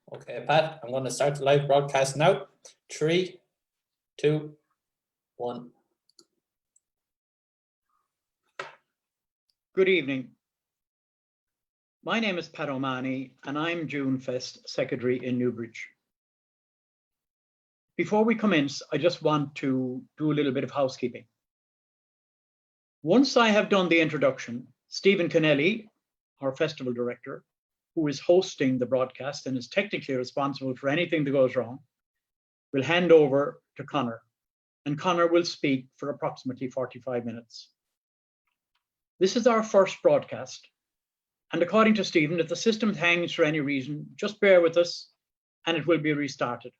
Okay, Pat, I'm going to start the live broadcast now. 3, 2, 1. Good evening. My name is Pat O'Mahony and I'm Junefest Secretary in Newbridge. Before we commence, I just want to do a little bit of housekeeping. Once I have done the introduction, Stephen Kennelly, our festival director, who is hosting the broadcast and is technically responsible for anything that goes wrong, will hand over to Conor, and Conor will speak for approximately 45 minutes. This is our first broadcast, and according to Stephen, if the system hangs for any reason, just bear with us and it will be restarted.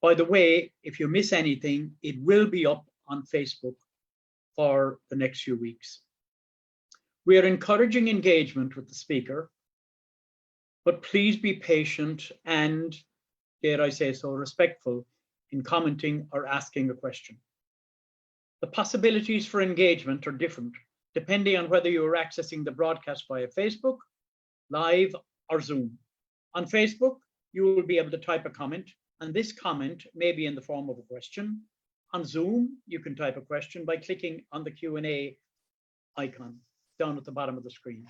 By the way, if you miss anything, it will be up on Facebook for the next few weeks. We are encouraging engagement with the speaker, but please be patient and, dare I say so, respectful in commenting or asking a question. The possibilities for engagement are different depending on whether you are accessing the broadcast via Facebook, Live, or Zoom. On Facebook, you will be able to type a comment, and this comment may be in the form of a question. On Zoom, you can type a question by clicking on the Q&A icon down at the bottom of the screen.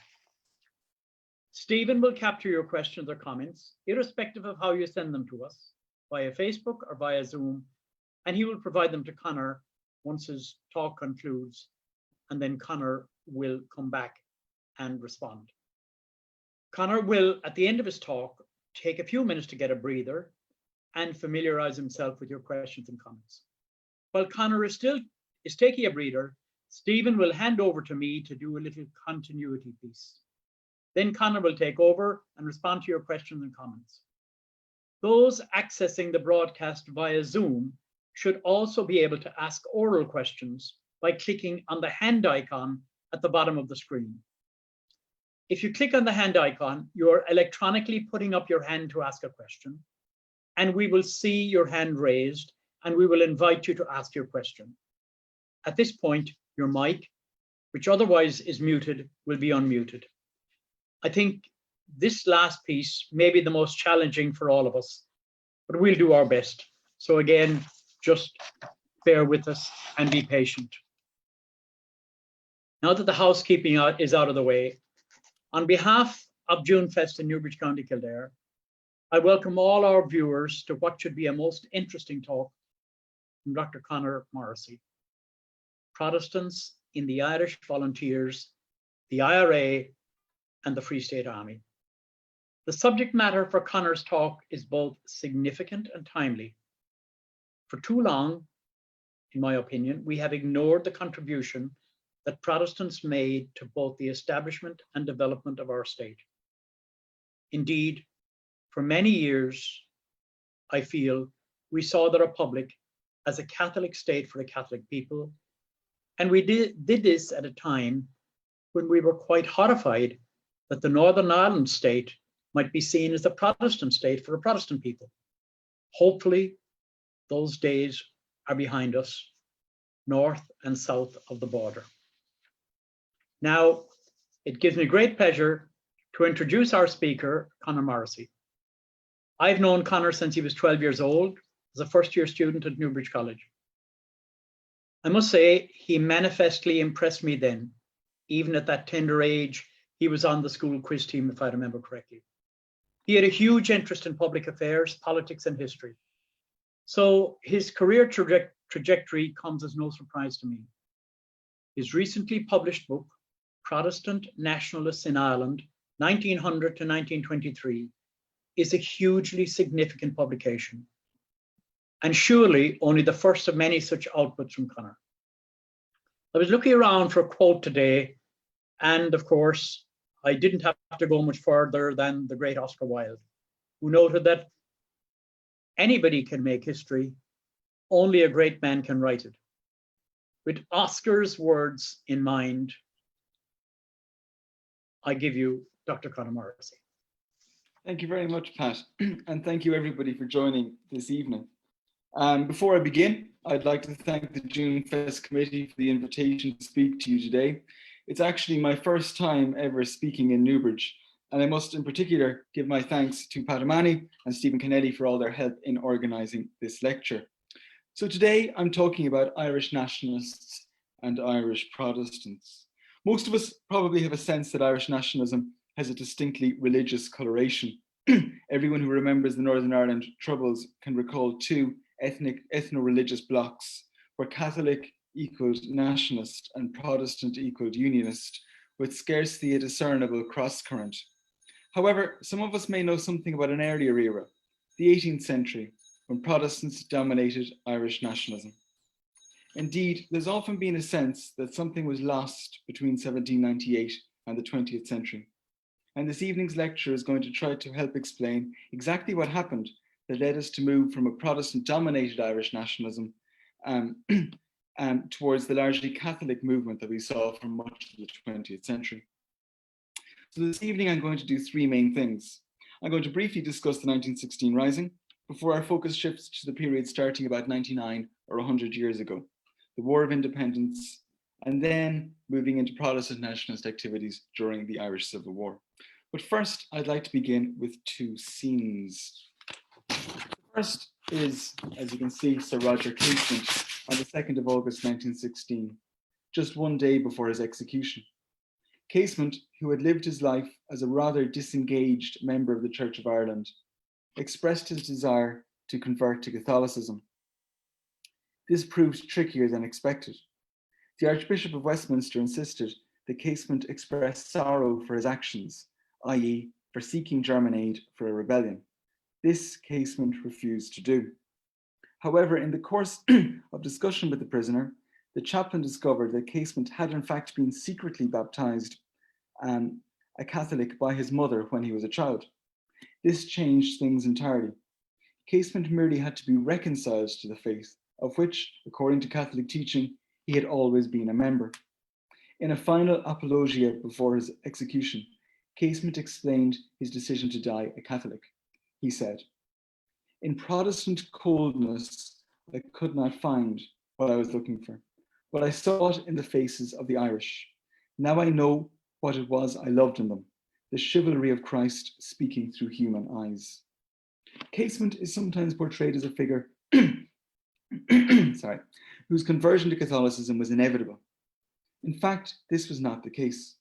Stephen will capture your questions or comments, irrespective of how you send them to us, via Facebook or via Zoom, and he will provide them to Conor once his talk concludes, and then Conor will come back and respond. Conor will, at the end of his talk, take a few minutes to get a breather and familiarize himself with your questions and comments. While Conor is taking a breather, Stephen will hand over to me to do a little continuity piece. Then Conor will take over and respond to your questions and comments. Those accessing the broadcast via Zoom should also be able to ask oral questions by clicking on the hand icon at the bottom of the screen. If you click on the hand icon, you are electronically putting up your hand to ask a question, and we will see your hand raised, and we will invite you to ask your question. At this point, your mic, which otherwise is muted, will be unmuted. I think this last piece may be the most challenging for all of us, but we'll do our best. So again, just bear with us and be patient. Now that the housekeeping is out of the way, on behalf of Junefest in Newbridge, County Kildare, I welcome all our viewers to what should be a most interesting talk from Dr. Conor Morrissey, Protestants in the Irish Volunteers, the IRA, and the Free State Army. The subject matter for Conor's talk is both significant and timely. For too long, in my opinion, we have ignored the contribution that Protestants made to both the establishment and development of our state. Indeed, for many years, I feel we saw the Republic as a Catholic state for the Catholic people, and we did this at a time when we were quite horrified that the Northern Ireland state might be seen as a Protestant state for the Protestant people. Hopefully, those days are behind us, north and south of the border. Now, it gives me great pleasure to introduce our speaker, Conor Morrissey. I've known Conor since he was 12 years old as a first-year student at Newbridge College. I must say, he manifestly impressed me then. Even at that tender age, he was on the school quiz team, if I remember correctly. He had a huge interest in public affairs, politics, and history. So his career trajectory comes as no surprise to me. His recently published book, Protestant Nationalists in Ireland, 1900 to 1923, is a hugely significant publication, and surely only the first of many such outputs from Conor. I was looking around for a quote today, and of course, I didn't have to go much further than the great Oscar Wilde, who noted that anybody can make history, only a great man can write it. With Oscar's words in mind, I give you Dr. Conor Morrissey. Thank you very much, Pat, and thank you everybody for joining this evening. Before I begin, I'd like to thank the Junefest committee for the invitation to speak to you today. It's actually my first time ever speaking in Newbridge, And I must in particular give my thanks to Pat O'Mahony and Stephen Kennelly for all their help in organising this lecture. So today I'm talking about Irish nationalists and Irish Protestants. Most of us probably have a sense that Irish nationalism has a distinctly religious coloration. Everyone who remembers the Northern Ireland Troubles can recall two ethno-religious blocs where Catholic equaled nationalist and Protestant equaled unionist, with scarcely a discernible cross-current. However, some of us may know something about an earlier era, the 18th century, when Protestants dominated Irish nationalism. Indeed, there's often been a sense that something was lost between 1798 and the 20th century. And this evening's lecture is going to try to help explain exactly what happened that led us to move from a Protestant-dominated Irish nationalism towards the largely Catholic movement that we saw for much of the 20th century. So this evening, I'm going to do three main things. I'm going to briefly discuss the 1916 Rising before our focus shifts to the period starting about 99 or 100 years ago, the War of Independence, and then moving into Protestant nationalist activities during the Irish Civil War. But first, I'd like to begin with two scenes. The first is, as you can see, Sir Roger Casement on the 2nd of August 1916, just one day before his execution. Casement, who had lived his life as a rather disengaged member of the Church of Ireland, expressed his desire to convert to Catholicism. This proved trickier than expected. The Archbishop of Westminster insisted that Casement express sorrow for his actions, i.e., for seeking German aid for a rebellion. This Casement refused to do. However, in the course of discussion with the prisoner, the chaplain discovered that Casement had in fact been secretly baptized a Catholic by his mother when he was a child. This changed things entirely. Casement merely had to be reconciled to the faith, of which, according to Catholic teaching, he had always been a member. In a final apologia before his execution, Casement explained his decision to die a Catholic. He said, "In Protestant coldness, I could not find what I was looking for, but I saw it in the faces of the Irish. Now I know what it was I loved in them, the chivalry of Christ speaking through human eyes." Casement is sometimes portrayed as a figure whose conversion to Catholicism was inevitable. In fact, this was not the case.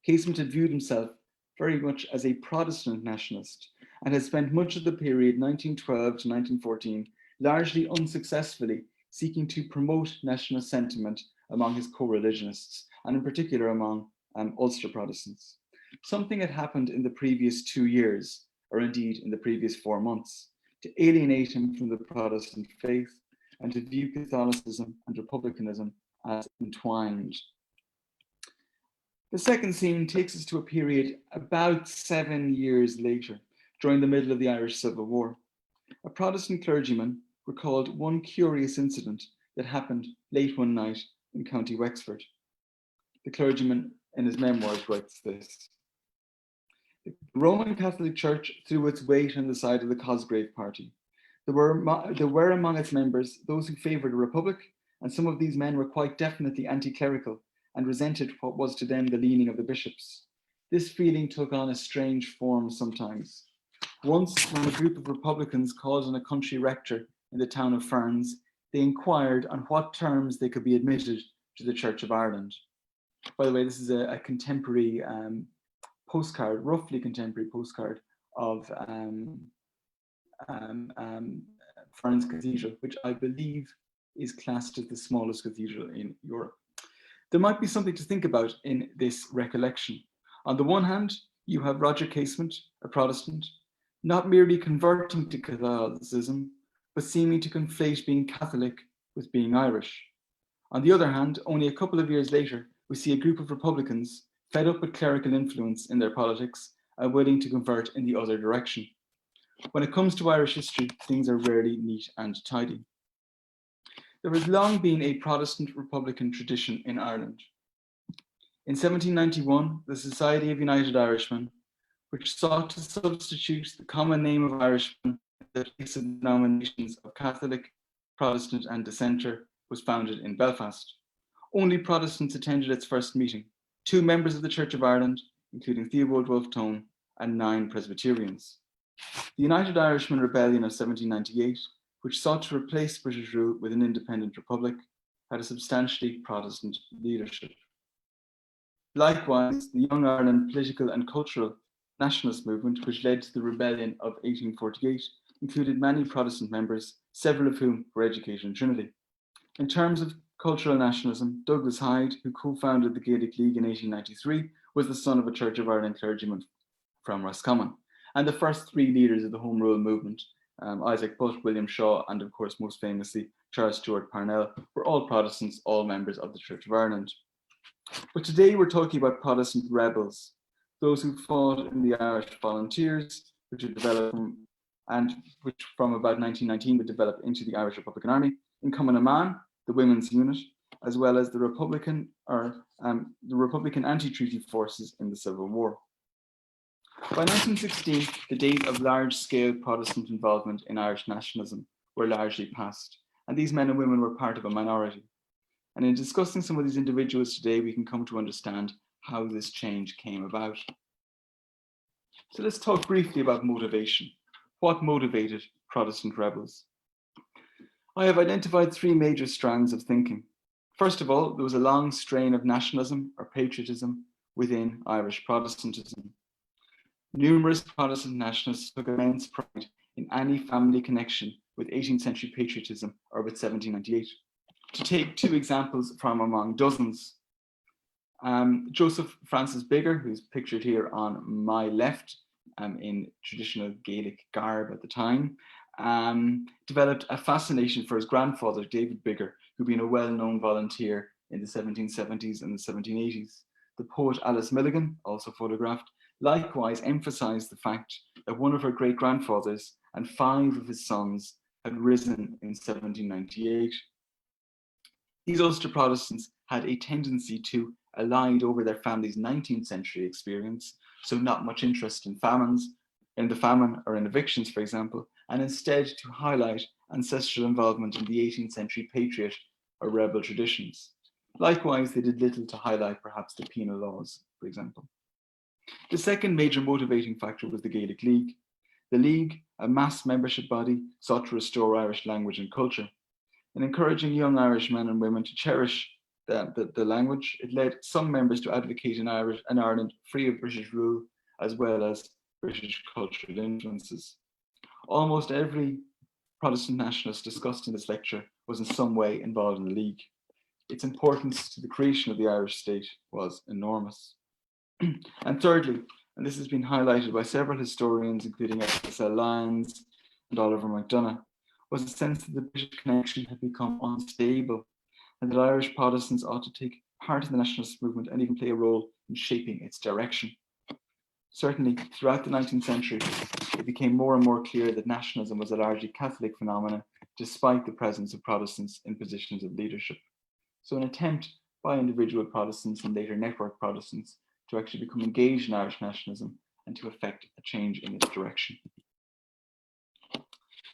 Casement had viewed himself very much as a Protestant nationalist and had spent much of the period 1912 to 1914 largely unsuccessfully seeking to promote national sentiment among his co-religionists, and in particular among Ulster Protestants. Something had happened in the previous 2 years, or indeed in the previous 4 months, to alienate him from the Protestant faith and to view Catholicism and republicanism as entwined. The second scene takes us to a period about 7 years later, during the middle of the Irish Civil War. A Protestant clergyman recalled one curious incident that happened late one night in County Wexford. The clergyman in his memoirs writes this: "The Roman Catholic Church threw its weight on the side of the Cosgrave party. There were among its members those who favoured a republic, and some of these men were quite definitely anti-clerical and resented what was to them the leaning of the bishops. This feeling took on a strange form sometimes. Once, when a group of Republicans called on a country rector in the town of Ferns, they inquired on what terms they could be admitted to the Church of Ireland." By the way, this is a contemporary postcard, roughly contemporary postcard of Ferns Cathedral, which I believe is classed as the smallest cathedral in Europe. There might be something to think about in this recollection. On the one hand, you have Roger Casement, a Protestant, not merely converting to Catholicism, but seeming to conflate being Catholic with being Irish. On the other hand, only a couple of years later, we see a group of Republicans fed up with clerical influence in their politics and willing to convert in the other direction. When it comes to Irish history, things are rarely neat and tidy. There has long been a Protestant Republican tradition in Ireland. In 1791, the Society of United Irishmen, which sought to substitute the common name of Irishman in the place of denominations of Catholic, Protestant, and Dissenter, was founded in Belfast. Only Protestants attended its first meeting. 2 members of the Church of Ireland, including Theobald Wolfe Tone and 9 Presbyterians. The United Irishmen Rebellion of 1798, which sought to replace British rule with an independent republic, had a substantially Protestant leadership. Likewise, the Young Ireland political and cultural nationalist movement, which led to the rebellion of 1848, included many Protestant members, several of whom were educated in Trinity. In terms of cultural nationalism, Douglas Hyde, who co-founded the Gaelic League in 1893, was the son of a Church of Ireland clergyman from Roscommon. And the first 3 leaders of the Home Rule movement, Isaac Butt, William Shaw, and of course, most famously, Charles Stewart Parnell, were all Protestants, all members of the Church of Ireland. But today we're talking about Protestant rebels, those who fought in the Irish Volunteers, which had developed from about 1919 would develop into the Irish Republican Army, in Cumann na mBan, the women's unit, as well as the Republican anti-treaty forces in the Civil War. By 1916, the days of large-scale Protestant involvement in Irish nationalism were largely past, and these men and women were part of a minority. And in discussing some of these individuals today, we can come to understand how this change came about. So let's talk briefly about motivation. What motivated Protestant rebels? I have identified 3 major strands of thinking. First of all, there was a long strain of nationalism or patriotism within Irish Protestantism. Numerous Protestant nationalists took immense pride in any family connection with 18th century patriotism or with 1798. To take 2 examples from among dozens, Joseph Francis Biggar, who's pictured here on my left in traditional Gaelic garb at the time, developed a fascination for his grandfather, David Biggar, who'd been a well-known volunteer in the 1770s and the 1780s. The poet Alice Milligan, also photographed, likewise emphasized the fact that one of her great-grandfathers and 5 of his sons had risen in 1798. These Ulster Protestants had a tendency to elide over their family's 19th century experience, so not much interest in the famine or in evictions, for example, and instead to highlight ancestral involvement in the 18th century patriot or rebel traditions. Likewise, they did little to highlight perhaps the penal laws, for example. The second major motivating factor was the Gaelic League. The League, a mass membership body, sought to restore Irish language and culture. In encouraging young Irish men and women to cherish the language, it led some members to advocate an Ireland free of British rule, as well as British cultural influences. Almost every Protestant nationalist discussed in this lecture was in some way involved in the League. Its importance to the creation of the Irish state was enormous. And thirdly, and this has been highlighted by several historians, including S.L. Lyons and Oliver McDonough, was a sense that the British connection had become unstable and that Irish Protestants ought to take part in the nationalist movement and even play a role in shaping its direction. Certainly, throughout the 19th century, it became more and more clear that nationalism was a largely Catholic phenomenon, despite the presence of Protestants in positions of leadership. So an attempt by individual Protestants and later network Protestants to actually become engaged in Irish nationalism and to effect a change in its direction.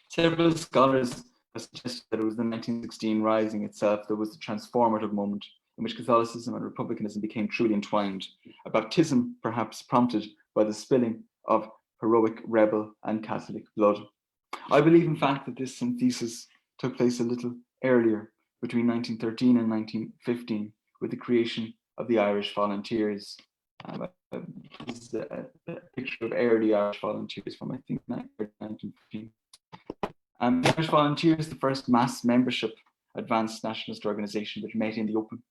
Several scholars have suggested that it was the 1916 Rising itself that was the transformative moment in which Catholicism and republicanism became truly entwined, a baptism perhaps prompted by the spilling of heroic rebel and Catholic blood. I believe, in fact, that this synthesis took place a little earlier, between 1913 and 1915, with the creation of the Irish Volunteers. This is a picture of early Irish Volunteers from, I think, 1915. The Irish Volunteers, the first mass membership advanced nationalist organisation which met in the open,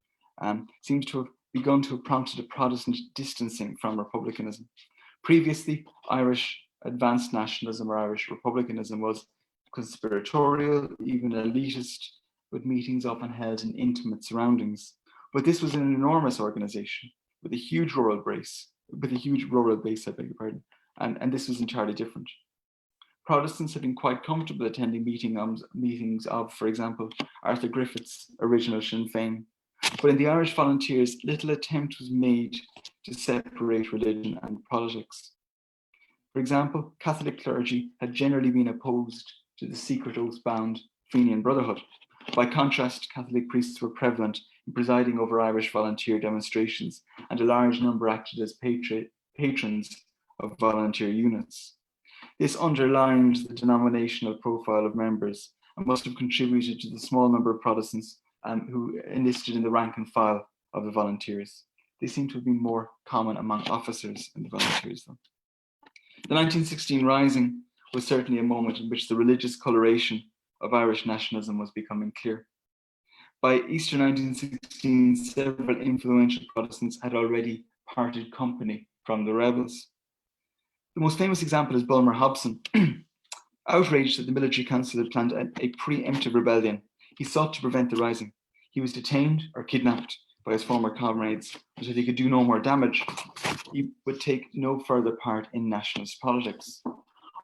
seems to have begun to have prompted a Protestant distancing from republicanism. Previously, Irish advanced nationalism or Irish republicanism was conspiratorial, even elitist, with meetings often held in intimate surroundings. But this was an enormous organisation with a huge rural base, I beg your pardon, and this was entirely different. Protestants had been quite comfortable attending meetings of, for example, Arthur Griffith's original Sinn Féin. But in the Irish Volunteers, little attempt was made to separate religion and politics. For example, Catholic clergy had generally been opposed to the secret oath-bound Fenian Brotherhood. By contrast, Catholic priests were prevalent in presiding over Irish volunteer demonstrations, and a large number acted as patrons of volunteer units. This underlined the denominational profile of members and must have contributed to the small number of Protestants who enlisted in the rank and file of the volunteers. They seem to have been more common among officers in the volunteers, though. The 1916 Rising was certainly a moment in which the religious coloration of Irish nationalism was becoming clear. By Easter 1916, several influential Protestants had already parted company from the rebels. The most famous example is Bulmer Hobson. Outraged that the military council had planned a preemptive rebellion, he sought to prevent the rising. He was detained or kidnapped by his former comrades until he could do no more damage. He would take no further part in nationalist politics.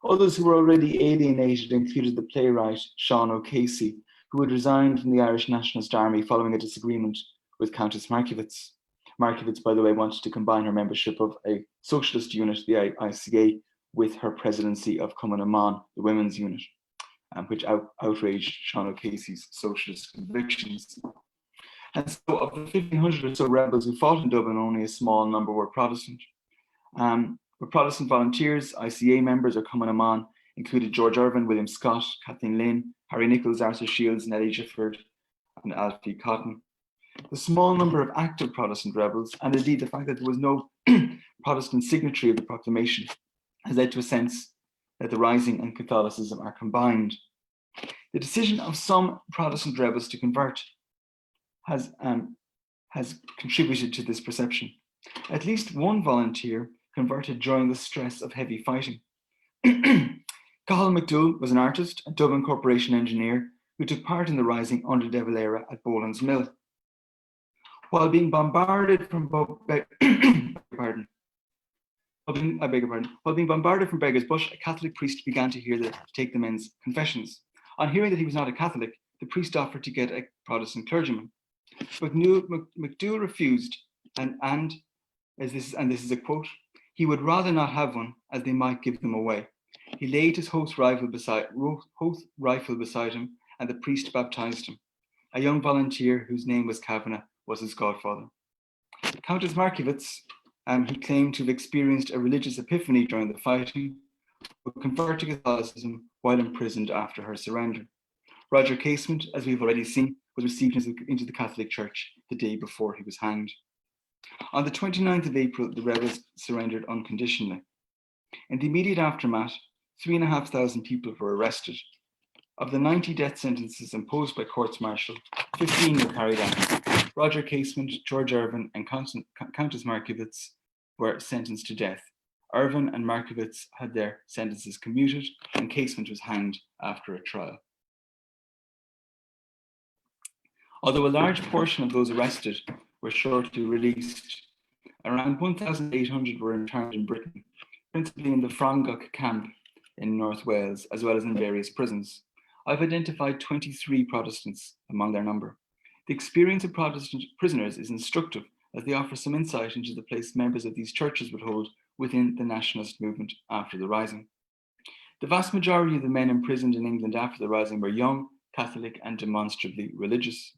Others who were already alienated included the playwright Sean O'Casey, who had resigned from the Irish Nationalist Army following a disagreement with Countess Markievicz. Markievicz, by the way, wanted to combine her membership of a socialist unit, the ICA, with her presidency of Cumann na mBan, the women's unit, which outraged Sean O'Casey's socialist convictions. And so of the 1,500 or so rebels who fought in Dublin, only a small number were Protestant. Were Protestant volunteers, ICA members or Cumann na mBan included George Irvine, William Scott, Kathleen Lynn, Harry Nichols, Arthur Shields, Nellie Gifford, and Alfie Cotton. The small number of active Protestant rebels, and indeed the fact that there was no Protestant signatory of the proclamation, has led to a sense that the Rising and Catholicism are combined. The decision of some Protestant rebels to convert has contributed to this perception. At least one volunteer converted during the stress of heavy fighting. Cathal McDougall was an artist, a Dublin Corporation engineer, who took part in the Rising under De Valera at Boland's Mill. While being bombarded from Beggar's Bush, a Catholic priest began to take the men's confessions. On hearing that he was not a Catholic, the priest offered to get a Protestant clergyman. But McDougall refused, and this is a quote, he would rather not have one, as they might give them away. He laid his Hoth rifle beside him, and the priest baptized him. A young volunteer whose name was Kavanagh was his godfather. Countess Markievicz, who claimed to have experienced a religious epiphany during the fighting, would convert to Catholicism while imprisoned after her surrender. Roger Casement, as we've already seen, was received into the Catholic Church the day before he was hanged. On the 29th of April, the rebels surrendered unconditionally. In the immediate aftermath, 3,500 people were arrested. Of the 90 death sentences imposed by courts martial, 15 were carried out. Roger Casement, George Irvine, and Countess Markievicz were sentenced to death. Irvine and Markievicz had their sentences commuted, and Casement was hanged after a trial. Although a large portion of those arrested were shortly released, around 1,800 were interned in Britain, principally in the Frongach camp in North Wales, as well as in various prisons. I've identified 23 Protestants among their number. The experience of Protestant prisoners is instructive, as they offer some insight into the place members of these churches would hold within the nationalist movement after the Rising. The vast majority of the men imprisoned in England after the Rising were young, Catholic, and demonstrably religious.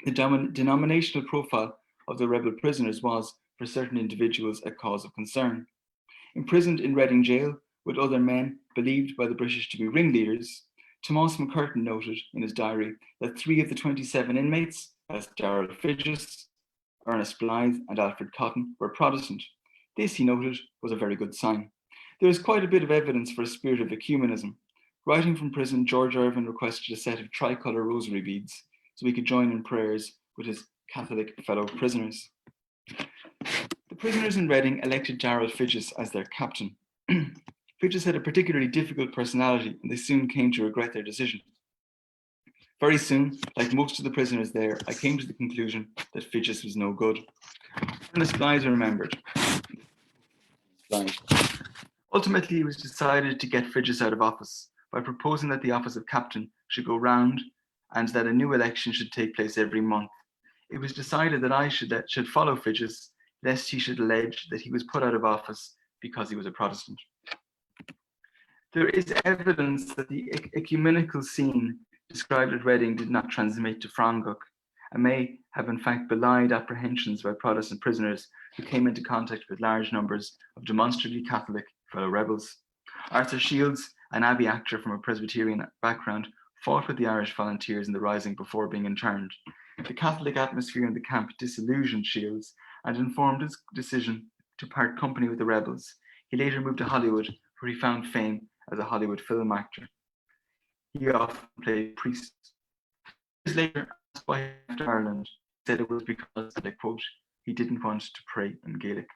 The denominational profile of the rebel prisoners was, for certain individuals, a cause of concern. Imprisoned in Reading jail with other men believed by the British to be ringleaders, Thomas McCurtain noted in his diary that 3 of the 27 inmates, as Darrell Figgis, Ernest Blythe, and Alfred Cotton, were Protestant. This, he noted, was a very good sign. There is quite a bit of evidence for a spirit of ecumenism. Writing from prison, George Irvine requested a set of tricolour rosary beads so he could join in prayers with his Catholic fellow prisoners. The prisoners in Reading elected Darrell Figgis as their captain. Figgis had a particularly difficult personality, and they soon came to regret their decision. Very soon, like most of the prisoners there, I came to the conclusion that Figgis was no good. Ernest Blythe remembered. Ultimately, it was decided to get Figgis out of office by proposing that the office of captain should go round and that a new election should take place every month. It was decided that I should follow Figgis, lest he should allege that he was put out of office because he was a Protestant. There is evidence that the ecumenical scene described at Reading did not transmit to Frongach, and may have in fact belied apprehensions by Protestant prisoners who came into contact with large numbers of demonstrably Catholic fellow rebels. Arthur Shields, an Abbey actor from a Presbyterian background, fought with the Irish volunteers in the rising before being interned. The Catholic atmosphere in the camp disillusioned Shields and informed his decision to part company with the rebels. He later moved to Hollywood, where he found fame as a Hollywood film actor. He often played priests. Years later, asked why he left Ireland, he said it was because, and I quote, he didn't want to pray in Gaelic.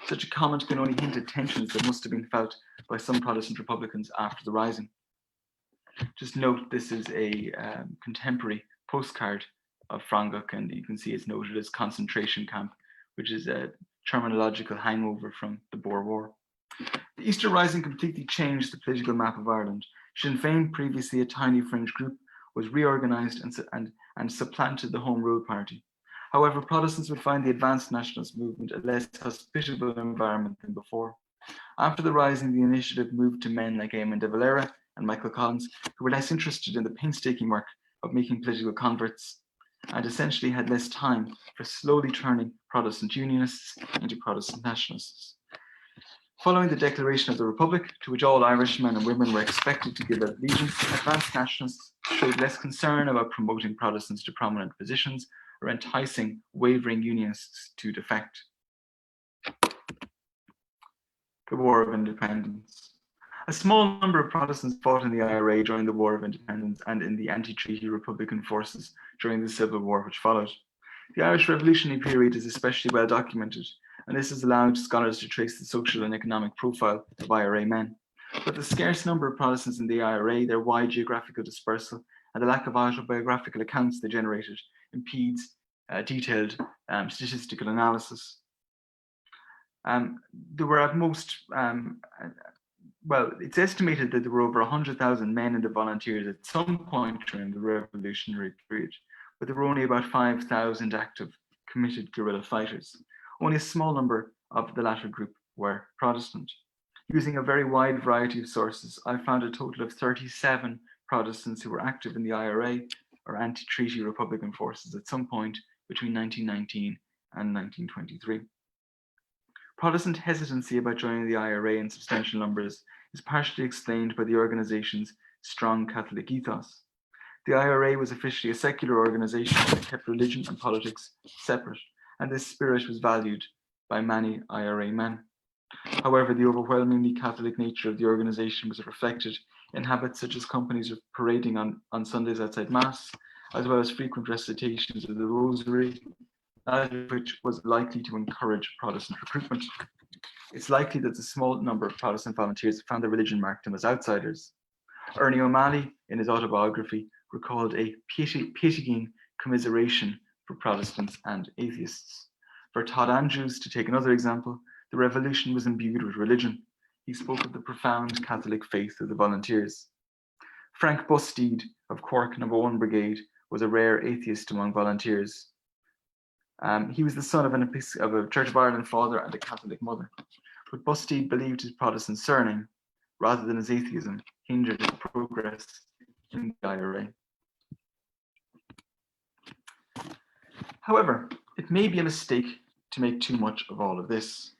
Such a comment can only hint at tensions that must have been felt by some Protestant Republicans after the Rising. Just note this is a contemporary postcard of Frangach, and you can see it's noted as concentration camp, which is a terminological hangover from the Boer War. The Easter Rising completely changed the political map of Ireland. Sinn Féin, previously a tiny fringe group, was reorganised and supplanted the Home Rule Party. However, Protestants would find the advanced nationalist movement a less hospitable environment than before. After the Rising, the initiative moved to men like Eamon de Valera and Michael Collins, who were less interested in the painstaking work of making political converts and essentially had less time for slowly turning Protestant Unionists into Protestant nationalists. Following the declaration of the Republic, to which all Irish men and women were expected to give allegiance, advanced nationalists showed less concern about promoting Protestants to prominent positions or enticing wavering Unionists to defect. The War of Independence. A small number of Protestants fought in the IRA during the War of Independence and in the anti-treaty Republican forces during the Civil War which followed. The Irish Revolutionary period is especially well documented, and this has allowed scholars to trace the social and economic profile of IRA men. But the scarce number of Protestants in the IRA, their wide geographical dispersal, and the lack of autobiographical accounts they generated impedes detailed statistical analysis. There were at most, it's estimated that there were over 100,000 men in the volunteers at some point during the revolutionary period, but there were only about 5,000 active, committed guerrilla fighters. Only a small number of the latter group were Protestant. Using a very wide variety of sources, I found a total of 37 Protestants who were active in the IRA or anti-treaty Republican forces at some point between 1919 and 1923. Protestant hesitancy about joining the IRA in substantial numbers is partially explained by the organization's strong Catholic ethos. The IRA was officially a secular organization that kept religion and politics separate, and this spirit was valued by many IRA men. However, the overwhelmingly Catholic nature of the organization was reflected in habits such as companies parading on Sundays outside Mass, as well as frequent recitations of the Rosary, which was likely to encourage Protestant recruitment. It's likely that the small number of Protestant volunteers found their religion marked them as outsiders. Ernie O'Malley, in his autobiography, recalled a pitying commiseration for Protestants and atheists. For Todd Andrews, to take another example, the revolution was imbued with religion. He spoke of the profound Catholic faith of the volunteers. Frank Bustede of Cork No. 1 Brigade was a rare atheist among volunteers. He was the son of a Church of Ireland father and a Catholic mother, but Bustede believed his Protestant surname, rather than his atheism, hindered his progress in the IRA. However, it may be a mistake to make too much of all of this.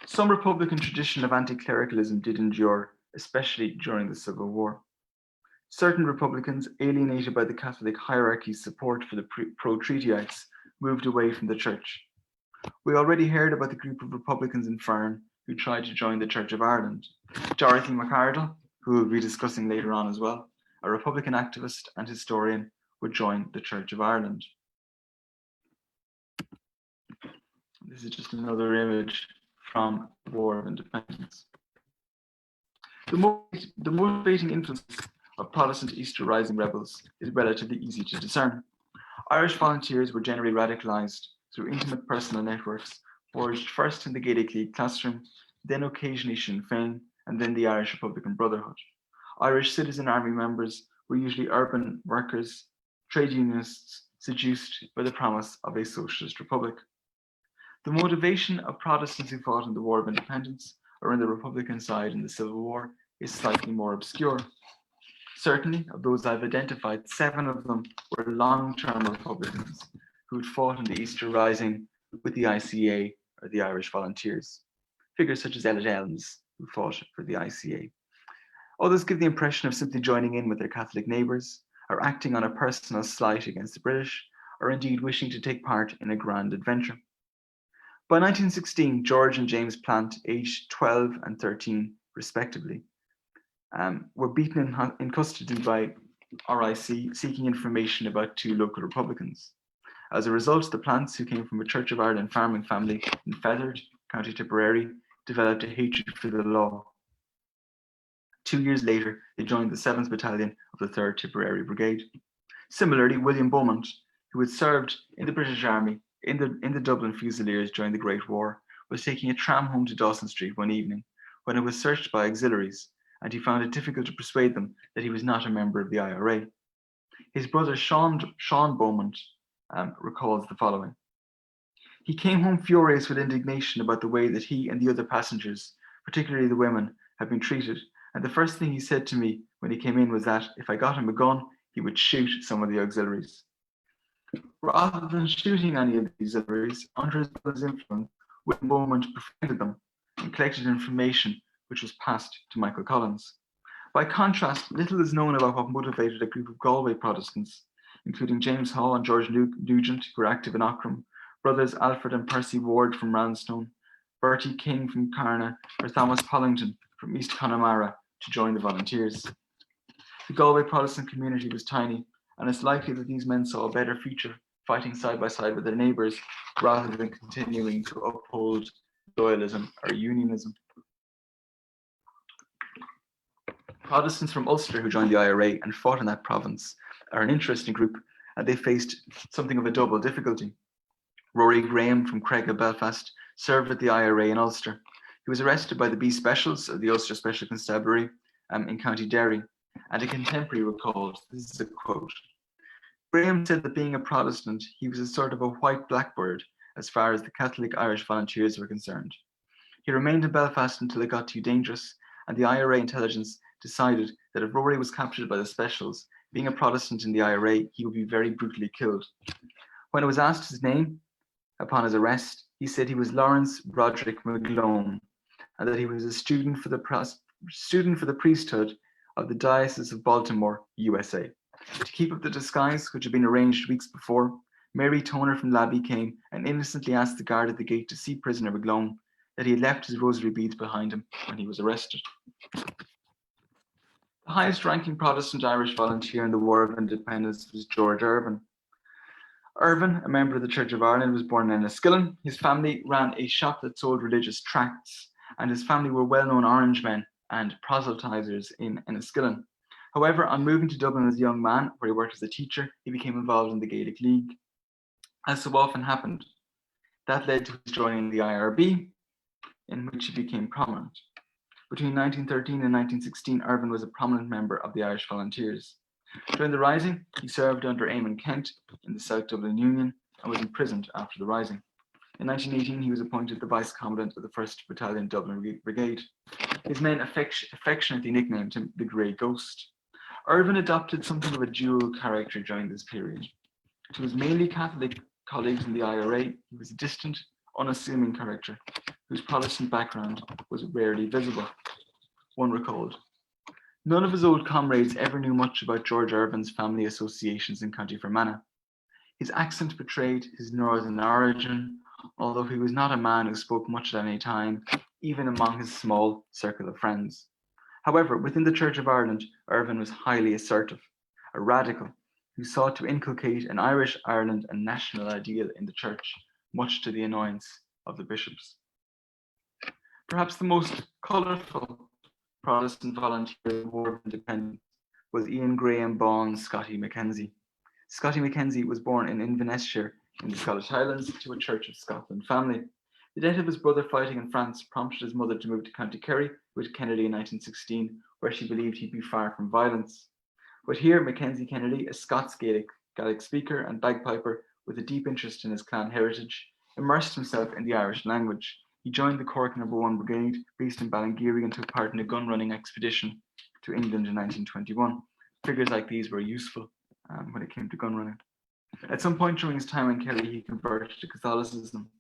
Some Republican tradition of anti-clericalism did endure, especially during the Civil War. Certain Republicans, alienated by the Catholic hierarchy's support for the pro-treatyites, moved away from the church. We already heard about the group of Republicans in Fern who tried to join the Church of Ireland. Dorothy Macardle, who we'll be discussing later on as well, a Republican activist and historian, would join the Church of Ireland. This is just another image from the War of Independence. The motivating influence of Protestant Easter Rising rebels is relatively easy to discern. Irish volunteers were generally radicalised through intimate personal networks, forged first in the Gaelic League classroom, then occasionally Sinn Féin, and then the Irish Republican Brotherhood. Irish citizen army members were usually urban workers, trade unionists, seduced by the promise of a socialist republic. The motivation of Protestants who fought in the War of Independence or in the Republican side in the Civil War is slightly more obscure. Certainly, of those I've identified, 7 of them were long-term Republicans, who had fought in the Easter Rising with the ICA, or the Irish Volunteers. Figures such as Elliot Elms, who fought for the ICA. Others give the impression of simply joining in with their Catholic neighbours, or acting on a personal slight against the British, or indeed wishing to take part in a grand adventure. By 1916, George and James Plant, aged 12 and 13 respectively, were beaten in custody by RIC seeking information about two local Republicans. As a result, the Plants, who came from a Church of Ireland farming family in Fethard, County Tipperary, developed a hatred for the law. 2 years later, they joined the 7th Battalion of the 3rd Tipperary Brigade. Similarly, William Beaumont, who had served in the British Army in the Dublin Fusiliers during the Great War, was taking a tram home to Dawson Street one evening when it was searched by auxiliaries, and he found it difficult to persuade them that he was not a member of the IRA. His brother Sean Beaumont recalls the following. He came home furious with indignation about the way that he and the other passengers, particularly the women, had been treated, and the first thing he said to me when he came in was that if I got him a gun, he would shoot some of the auxiliaries. Rather than shooting any of the auxiliaries, under his brother's influence, William Beaumont befriended them and collected information which was passed to Michael Collins. By contrast, little is known about what motivated a group of Galway Protestants, including James Hall and George Nugent, who were active in Aughrim, brothers Alfred and Percy Ward from Roundstone, Bertie King from Carna, or Thomas Pollington from East Connemara, to join the volunteers. The Galway Protestant community was tiny, and it's likely that these men saw a better future fighting side by side with their neighbours rather than continuing to uphold loyalism or unionism. Protestants from Ulster who joined the IRA and fought in that province are an interesting group, and they faced something of a double difficulty. Rory Graham from Craig of Belfast served with the IRA in Ulster. He was arrested by the B Specials of the Ulster Special Constabulary in County Derry, and a contemporary recalled, this is a quote, Graham said that being a Protestant, he was a sort of a white blackbird as far as the Catholic Irish Volunteers were concerned. He remained in Belfast until it got too dangerous, and the IRA intelligence decided that if Rory was captured by the Specials, being a Protestant in the IRA, he would be very brutally killed. When it was asked his name upon his arrest, he said he was Lawrence Broderick McGlone, and that he was a student for the priesthood of the Diocese of Baltimore, USA. To keep up the disguise, which had been arranged weeks before, Mary Toner from Labby came and innocently asked the guard at the gate to see prisoner McGlone that he had left his rosary beads behind him when he was arrested. The highest ranking Protestant Irish volunteer in the War of Independence was George Irvine. Irvine, a member of the Church of Ireland, was born in Enniskillen. His family ran a shop that sold religious tracts, and his family were well-known Orangemen and proselytizers in Enniskillen. However, on moving to Dublin as a young man, where he worked as a teacher, he became involved in the Gaelic League. As so often happened, that led to his joining the IRB, in which he became prominent. Between 1913 and 1916, Irvine was a prominent member of the Irish Volunteers. During the Rising, he served under Eamon Kent in the South Dublin Union and was imprisoned after the Rising. In 1918, he was appointed the Vice Commandant of the 1st Battalion Dublin Brigade. His men affectionately nicknamed him the Grey Ghost. Irvine adopted something of a dual character during this period. To his mainly Catholic colleagues in the IRA, he was a distant, unassuming character whose Protestant background was rarely visible. One recalled, none of his old comrades ever knew much about George Irvine's family associations in County Fermanagh. His accent betrayed his northern origin, although he was not a man who spoke much at any time, even among his small circle of friends. However, within the Church of Ireland, Irvine was highly assertive, a radical who sought to inculcate an Irish Ireland and national ideal in the Church, much to the annoyance of the bishops. Perhaps the most colourful Protestant volunteer in the War of Independence was Ian Graham Baughan's Scottie Mackenzie. Scottie Mackenzie was born in Inverness-shire in the Scottish Highlands to a Church of Scotland family. The death of his brother fighting in France prompted his mother to move to County Kerry with Kennedy in 1916, where she believed he'd be far from violence. But here, Mackenzie Kennedy, a Scots Gaelic speaker and bagpiper with a deep interest in his clan heritage, immersed himself in the Irish language. He joined the Cork No. 1 Brigade based in Ballingeary and took part in a gun-running expedition to England in 1921. Figures like these were useful when it came to gun running. At some point during his time in Kerry, he converted to Catholicism.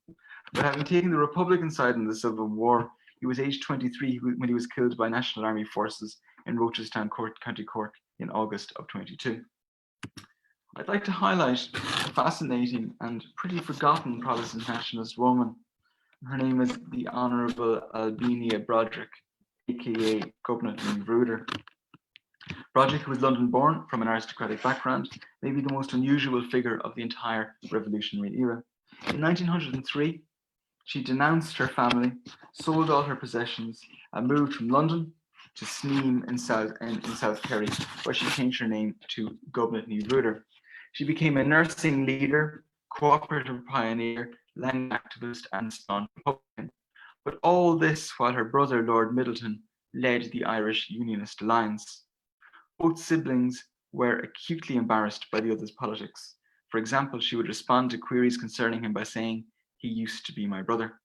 But having taken the Republican side in the Civil War, he was aged 23 when he was killed by National Army forces in Rochestown, County Cork, in August of 22. I'd like to highlight a fascinating and pretty forgotten Protestant nationalist woman. Her name is the Honourable Albinia Broderick, aka Governor Newbridge. Broderick, who was London-born from an aristocratic background, may be the most unusual figure of the entire revolutionary era. In 1903, she denounced her family, sold all her possessions, and moved from London to Sneem in South Kerry, where she changed her name to Governor Newbridge. She became a nursing leader, cooperative pioneer, land activist, and staunch Republican. But all this while her brother, Lord Middleton, led the Irish Unionist Alliance. Both siblings were acutely embarrassed by the other's politics. For example, she would respond to queries concerning him by saying, "He used to be my brother."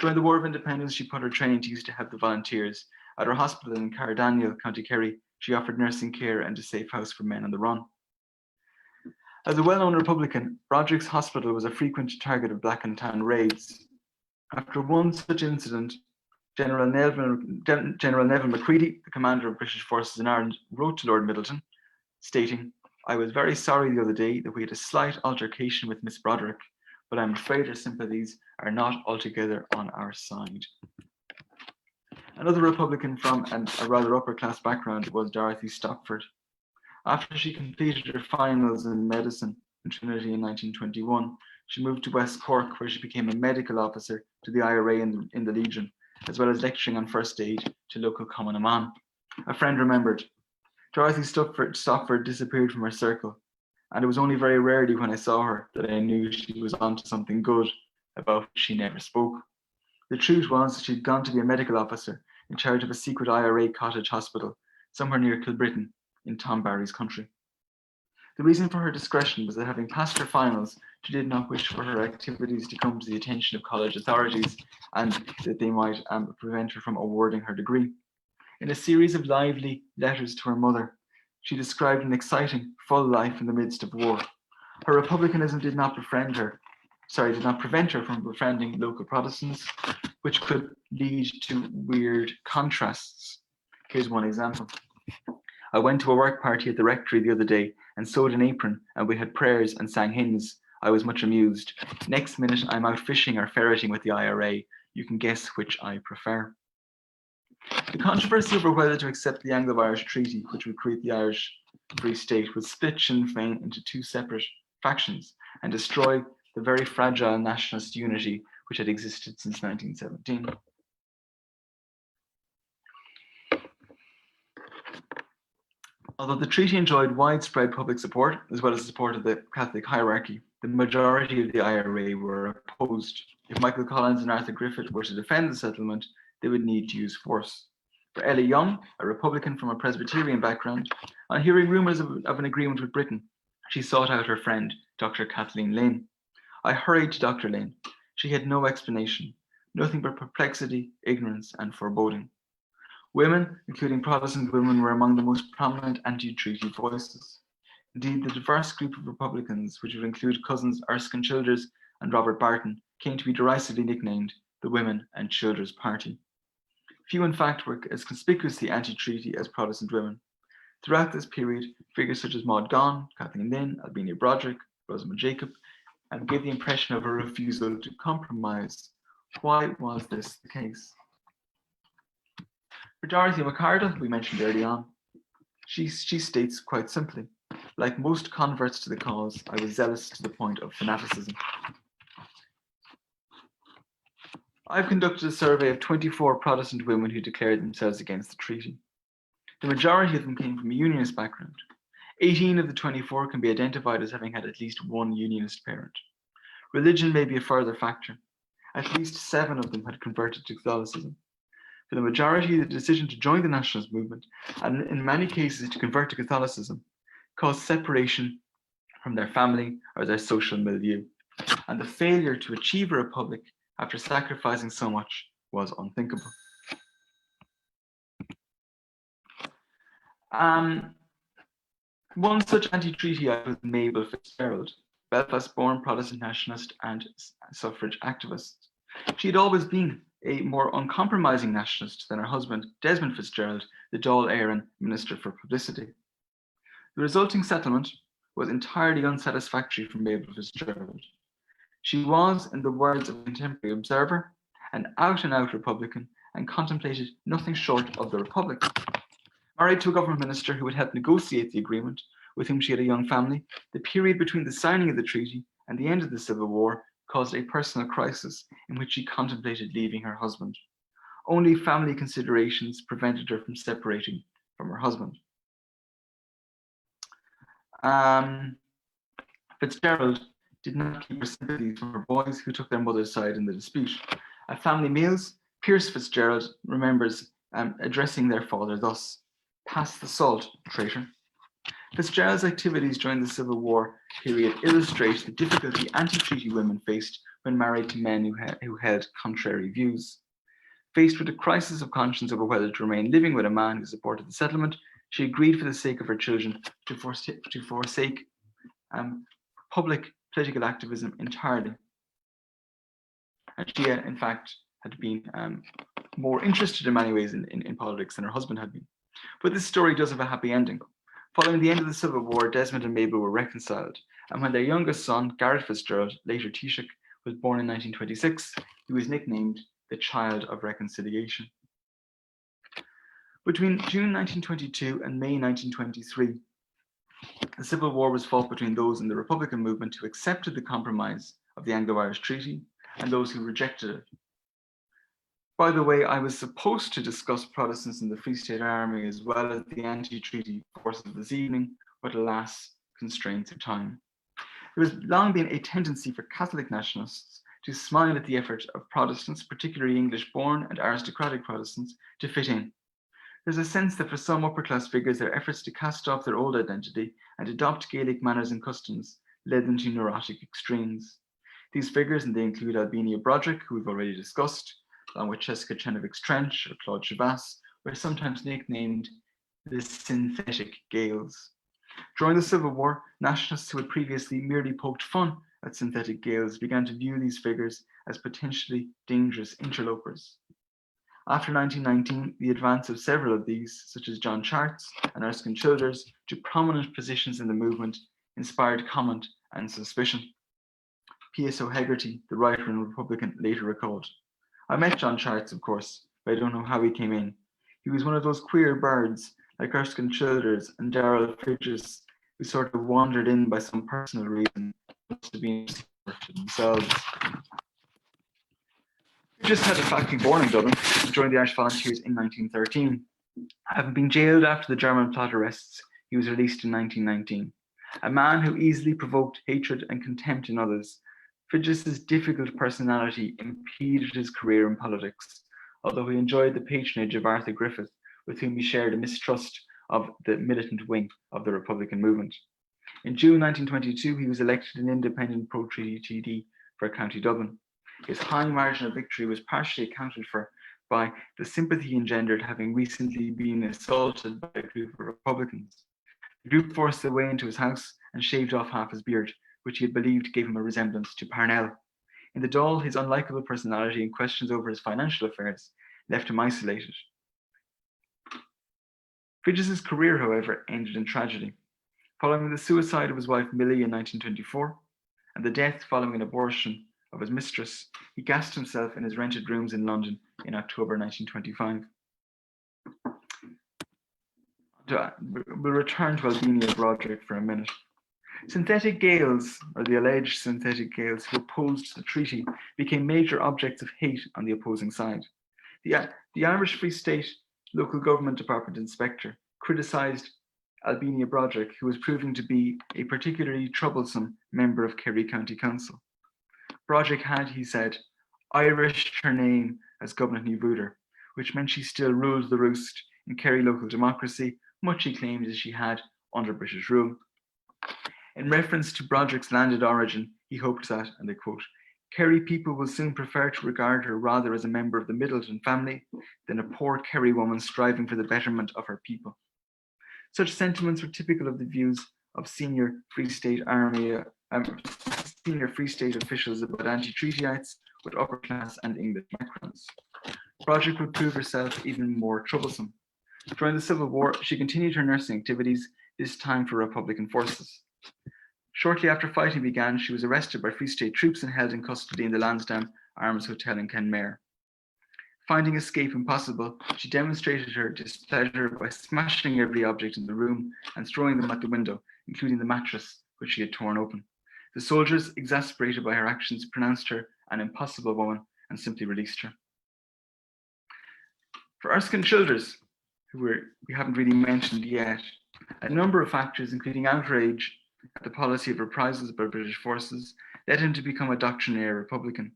During the War of Independence, she put her training to use to help the volunteers. At her hospital in Cardaniel, County Kerry, she offered nursing care and a safe house for men on the run. As a well-known Republican, Broderick's hospital was a frequent target of black and tan raids. After one such incident, General Neville Macready, the commander of British forces in Ireland, wrote to Lord Middleton, stating, "I was very sorry the other day that we had a slight altercation with Miss Broderick, but I'm afraid her sympathies are not altogether on our side." Another Republican from a rather upper-class background was Dorothy Stopford. After she completed her finals in medicine in Trinity in 1921, she moved to West Cork, where she became a medical officer to the IRA in the Legion, as well as lecturing on first aid to local Common Man. A friend remembered, "Dorothy Stopford disappeared from her circle, and it was only very rarely when I saw her that I knew she was onto something good, about which she never spoke." The truth was that she'd gone to be a medical officer in charge of a secret IRA cottage hospital somewhere near Kilbrittain in Tom Barry's country. The reason for her discretion was that, having passed her finals, she did not wish for her activities to come to the attention of college authorities and that they might prevent her from awarding her degree. In a series of lively letters to her mother, she described an exciting, full life in the midst of war. Her republicanism did not prevent her from befriending local Protestants, which could lead to weird contrasts. Here's one example. "I went to a work party at the rectory the other day and sewed an apron, and we had prayers and sang hymns. I was much amused. Next minute, I'm out fishing or ferreting with the IRA. You can guess which I prefer." The controversy over whether to accept the Anglo-Irish Treaty, which would create the Irish Free State, would split Sinn Féin into two separate factions and destroy the very fragile nationalist unity which had existed since 1917. Although the treaty enjoyed widespread public support, as well as the support of the Catholic hierarchy, the majority of the IRA were opposed. If Michael Collins and Arthur Griffith were to defend the settlement, they would need to use force. For Ella Young, a Republican from a Presbyterian background, on hearing rumours of an agreement with Britain, she sought out her friend, Dr. Kathleen Lane. "I hurried to Dr. Lane. She had no explanation, nothing but perplexity, ignorance, and foreboding." Women, including Protestant women, were among the most prominent anti-treaty voices. Indeed, the diverse group of Republicans, which would include cousins Erskine Childers and Robert Barton, came to be derisively nicknamed the Women and Childers Party. Few, in fact, were as conspicuously anti-treaty as Protestant women. Throughout this period, figures such as Maud Gonne, Kathleen Lynn, Albinia Broderick, Rosamund Jacob, and gave the impression of a refusal to compromise. Why was this the case? For Dorothy Macardle, we mentioned early on, she states quite simply, "Like most converts to the cause, I was zealous to the point of fanaticism." I've conducted a survey of 24 Protestant women who declared themselves against the treaty. The majority of them came from a unionist background. 18 of the 24 can be identified as having had at least one unionist parent. Religion may be a further factor. At least 7 of them had converted to Catholicism. For the majority, the decision to join the nationalist movement, and in many cases to convert to Catholicism, caused separation from their family or their social milieu, and the failure to achieve a republic after sacrificing so much was unthinkable. One such anti-treaty act was Mabel Fitzgerald. Belfast-born Protestant nationalist and suffrage activist. She had always been a more uncompromising nationalist than her husband, Desmond Fitzgerald, the Dáil Éireann Minister for Publicity. The resulting settlement was entirely unsatisfactory for Mabel Fitzgerald. She was, in the words of a contemporary observer, an out-and-out Republican and contemplated nothing short of the Republic. Married to a government minister who had helped negotiate the agreement, with whom she had a young family, the period between the signing of the treaty and the end of the Civil War caused a personal crisis in which she contemplated leaving her husband. Only family considerations prevented her from separating from her husband. Fitzgerald did not keep her sympathies from her boys, who took their mother's side in the dispute. At family meals, Pierce Fitzgerald remembers addressing their father thus: "Pass the salt, traitor." Fitzgerald's activities during the Civil War period illustrate the difficulty anti-treaty women faced when married to men who held contrary views. Faced with a crisis of conscience over whether to remain living with a man who supported the settlement, she agreed for the sake of her children to forsake public political activism entirely. And she, in fact, had been more interested in many ways in politics than her husband had been. But this story does have a happy ending. Following the end of the Civil War, Desmond and Mabel were reconciled, and when their youngest son, Garrett Fitzgerald, later Taoiseach, was born in 1926, he was nicknamed the Child of Reconciliation. Between June 1922 and May 1923, the Civil War was fought between those in the Republican movement who accepted the compromise of the Anglo-Irish Treaty and those who rejected it. By the way, I was supposed to discuss Protestants in the Free State Army as well as the anti-treaty forces this evening, but alas, constraints of time. There has long been a tendency for Catholic nationalists to smile at the effort of Protestants, particularly English-born and aristocratic Protestants, to fit in. There's a sense that for some upper-class figures, their efforts to cast off their old identity and adopt Gaelic manners and customs led them to neurotic extremes. These figures, and they include Albinia Broderick, who we've already discussed, along with Jessica Chenevix Trench or Claude Chavas, were sometimes nicknamed the synthetic Gaels. During the Civil War, nationalists who had previously merely poked fun at synthetic Gaels began to view these figures as potentially dangerous interlopers. After 1919, the advance of several of these, such as John Charts and Erskine Childers, to prominent positions in the movement inspired comment and suspicion. P.S. O'Hegarty, the writer and Republican, later recalled, "I met John Charts, of course, but I don't know how he came in. He was one of those queer birds, like Erskine Childers and Darrell Figgis, who sort of wandered in by some personal reason, must have been to themselves." Figgis had in fact been born in Dublin and joined the Irish Volunteers in 1913. Having been jailed after the German plot arrests, he was released in 1919. A man who easily provoked hatred and contempt in others, Figgis's difficult personality impeded his career in politics, although he enjoyed the patronage of Arthur Griffith, with whom he shared a mistrust of the militant wing of the Republican movement. In June 1922, he was elected an independent pro-treaty TD for County Dublin. His high margin of victory was partially accounted for by the sympathy he engendered, having recently been assaulted by a group of Republicans. The group forced their way into his house and shaved off half his beard, which he had believed gave him a resemblance to Parnell. In the Dáil, his unlikable personality and questions over his financial affairs left him isolated. Figgis's career, however, ended in tragedy. Following the suicide of his wife Millie in 1924 and the death following an abortion of his mistress, he gassed himself in his rented rooms in London in October 1925. We'll return to Albinia Broderick for a minute. Synthetic Gaels, or the alleged synthetic Gaels who opposed the treaty, became major objects of hate on the opposing side. The Irish Free State Local Government Department inspector criticised Albinia Broderick, who was proving to be a particularly troublesome member of Kerry County Council. Broderick had, he said, Irished her name as Governor Newbridge, which meant she still ruled the roost in Kerry local democracy, much he claimed as she had under British rule. In reference to Broderick's landed origin, he hoped that, and I quote, Kerry people will soon prefer to regard her rather as a member of the Middleton family than a poor Kerry woman striving for the betterment of her people. Such sentiments were typical of the views of senior Free State Army senior Free State officials about anti-treatyites with upper class and English backgrounds. Broderick would prove herself even more troublesome. During the Civil War, she continued her nursing activities, this time for Republican forces. Shortly after fighting began, she was arrested by Free State troops and held in custody in the Lansdowne Arms Hotel in Kenmare. Finding escape impossible, she demonstrated her displeasure by smashing every object in the room and throwing them out the window, including the mattress, which she had torn open. The soldiers, exasperated by her actions, pronounced her an impossible woman and simply released her. For Erskine Childers, who we haven't really mentioned yet, a number of factors, including outrage at the policy of reprisals by British forces, led him to become a doctrinaire Republican.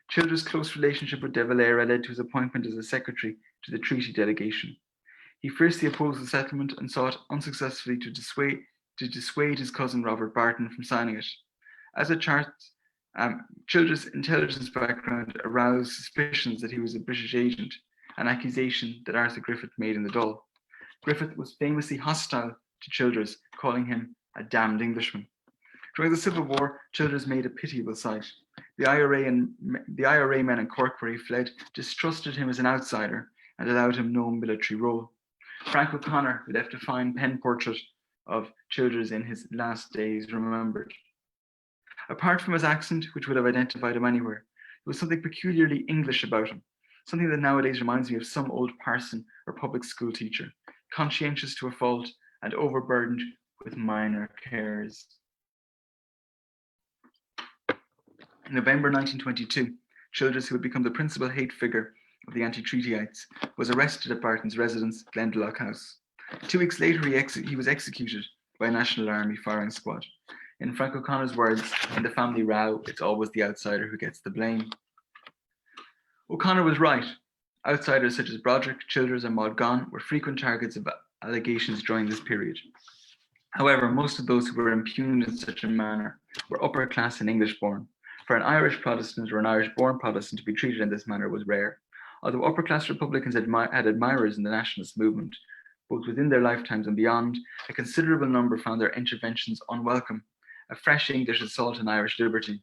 Childers' close relationship with De Valera led to his appointment as a secretary to the treaty delegation. He fiercely opposed the settlement and sought unsuccessfully to dissuade his cousin Robert Barton from signing it. As it charts, Childers' intelligence background aroused suspicions that he was a British agent, an accusation that Arthur Griffith made in the Dáil. Griffith was famously hostile to Childers, calling him a damned Englishman. During the Civil War, Childers made a pitiable sight. The IRA men in Cork, where he fled, distrusted him as an outsider and allowed him no military role. Frank O'Connor, who left a fine pen portrait of Childers in his last days, remembered. Apart from his accent, which would have identified him anywhere, there was something peculiarly English about him, something that nowadays reminds me of some old parson or public school teacher, conscientious to a fault and overburdened with minor cares. In November 1922, Childers, who had become the principal hate figure of the anti-treatyites, was arrested at Barton's residence, Glendalough House. 2 weeks later, he was executed by a National Army firing squad. In Frank O'Connor's words, in the family row, it's always the outsider who gets the blame. O'Connor was right. Outsiders such as Broderick, Childers, and Maud Gonne were frequent targets of allegations during this period. However, most of those who were impugned in such a manner were upper class and English born. For an Irish Protestant or an Irish-born Protestant to be treated in this manner was rare. Although upper-class Republicans had admirers in the nationalist movement, both within their lifetimes and beyond, a considerable number found their interventions unwelcome, a fresh English assault on Irish liberty,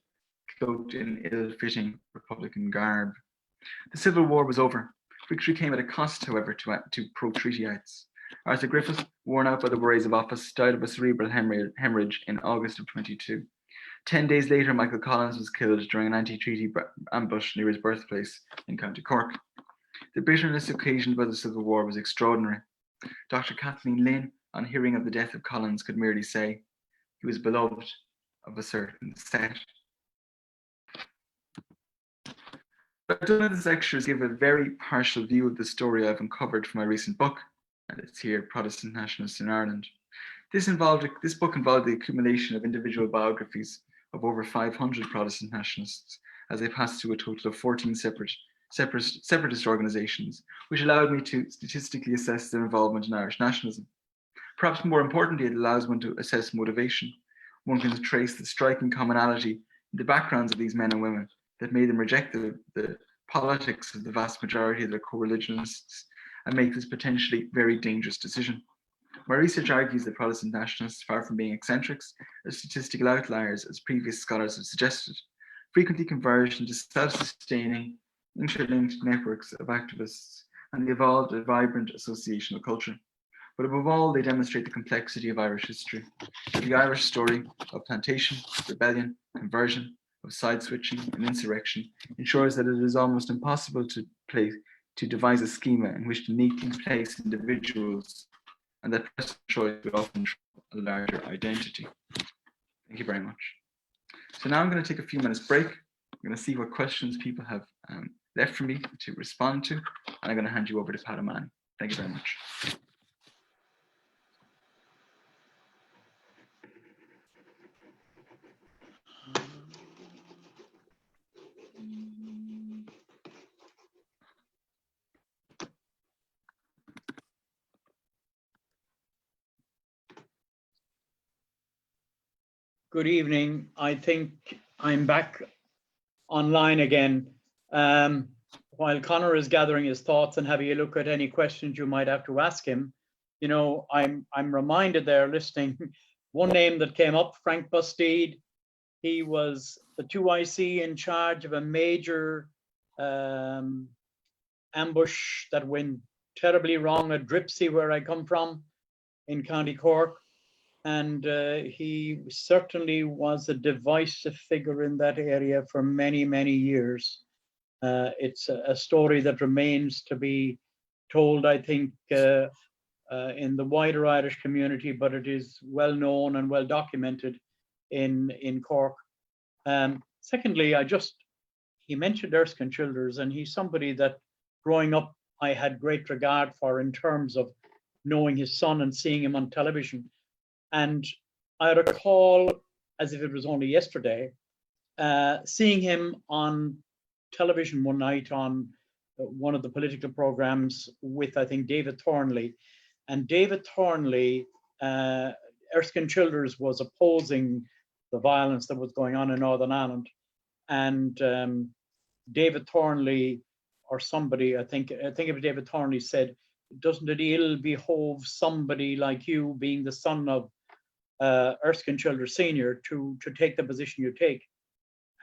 cloaked in ill-fitting Republican garb. The Civil War was over. Victory came at a cost, however, to pro-treatyites. Arthur Griffith, worn out by the worries of office, died of a cerebral hemorrhage in August of 22. 10 days later, Michael Collins was killed during an anti-treaty ambush near his birthplace in County Cork. The bitterness occasioned by the Civil War was extraordinary. Dr. Kathleen Lynn, on hearing of the death of Collins, could merely say, he was beloved of a certain set. I've done in this lecture is give a very partial view of the story I've uncovered from my recent book, and it's here, Protestant Nationalists in Ireland. This book involved the accumulation of individual biographies of over 500 Protestant nationalists, as they passed through a total of 14 separatist organizations, which allowed me to statistically assess their involvement in Irish nationalism. Perhaps more importantly, it allows one to assess motivation. One can trace the striking commonality in the backgrounds of these men and women that made them reject the politics of the vast majority of their co-religionists and make this potentially very dangerous decision. My research argues that Protestant nationalists, far from being eccentrics, are statistical outliers, as previous scholars have suggested, frequently converged into self-sustaining, interlinked networks of activists, and they evolved a vibrant associational culture. But above all, they demonstrate the complexity of Irish history. The Irish story of plantation, rebellion, conversion, of side-switching and insurrection ensures that it is almost impossible to devise a schema in which to neatly place individuals, and that personal choice would often show a larger identity. Thank you very much. So now I'm going to take a few minutes break. I'm going to see what questions people have left for me to respond to, and I'm going to hand you over to Pat O'Mahony. Thank you very much. Good evening. I think I'm back online again. While Conor is gathering his thoughts and having a look at any questions you might have to ask him, you know, I'm reminded there listening, one name that came up, Frank Bustede, He was the 2IC in charge of a major ambush that went terribly wrong at Dripsey, where I come from, in County Cork. And he certainly was a divisive figure in that area for many, many years. It's a story that remains to be told, I think, in the wider Irish community, but it is well known and well documented in Cork. Secondly, he mentioned Erskine Childers, and he's somebody that growing up I had great regard for in terms of knowing his son and seeing him on television. And I recall, as if it was only yesterday, seeing him on television one night on one of the political programs with, I think, David Thornley. And David Thornley, Erskine Childers was opposing the violence that was going on in Northern Ireland. And David Thornley, or somebody, I think it was David Thornley, said, doesn't it ill behove somebody like you, being the son of Erskine Childers Sr., to take the position you take?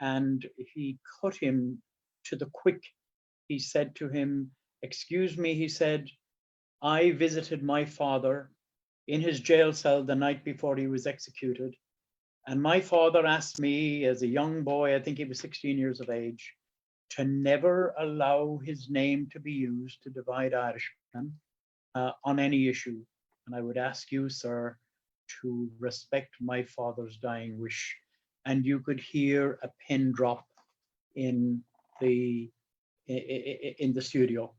And he cut him to the quick. He said to him, excuse me, he said, I visited my father in his jail cell the night before he was executed. And my father asked me as a young boy, I think he was 16 years of age, to never allow his name to be used to divide Irishmen on any issue. And I would ask you, sir, to respect my father's dying wish. And you could hear a pin drop in the studio.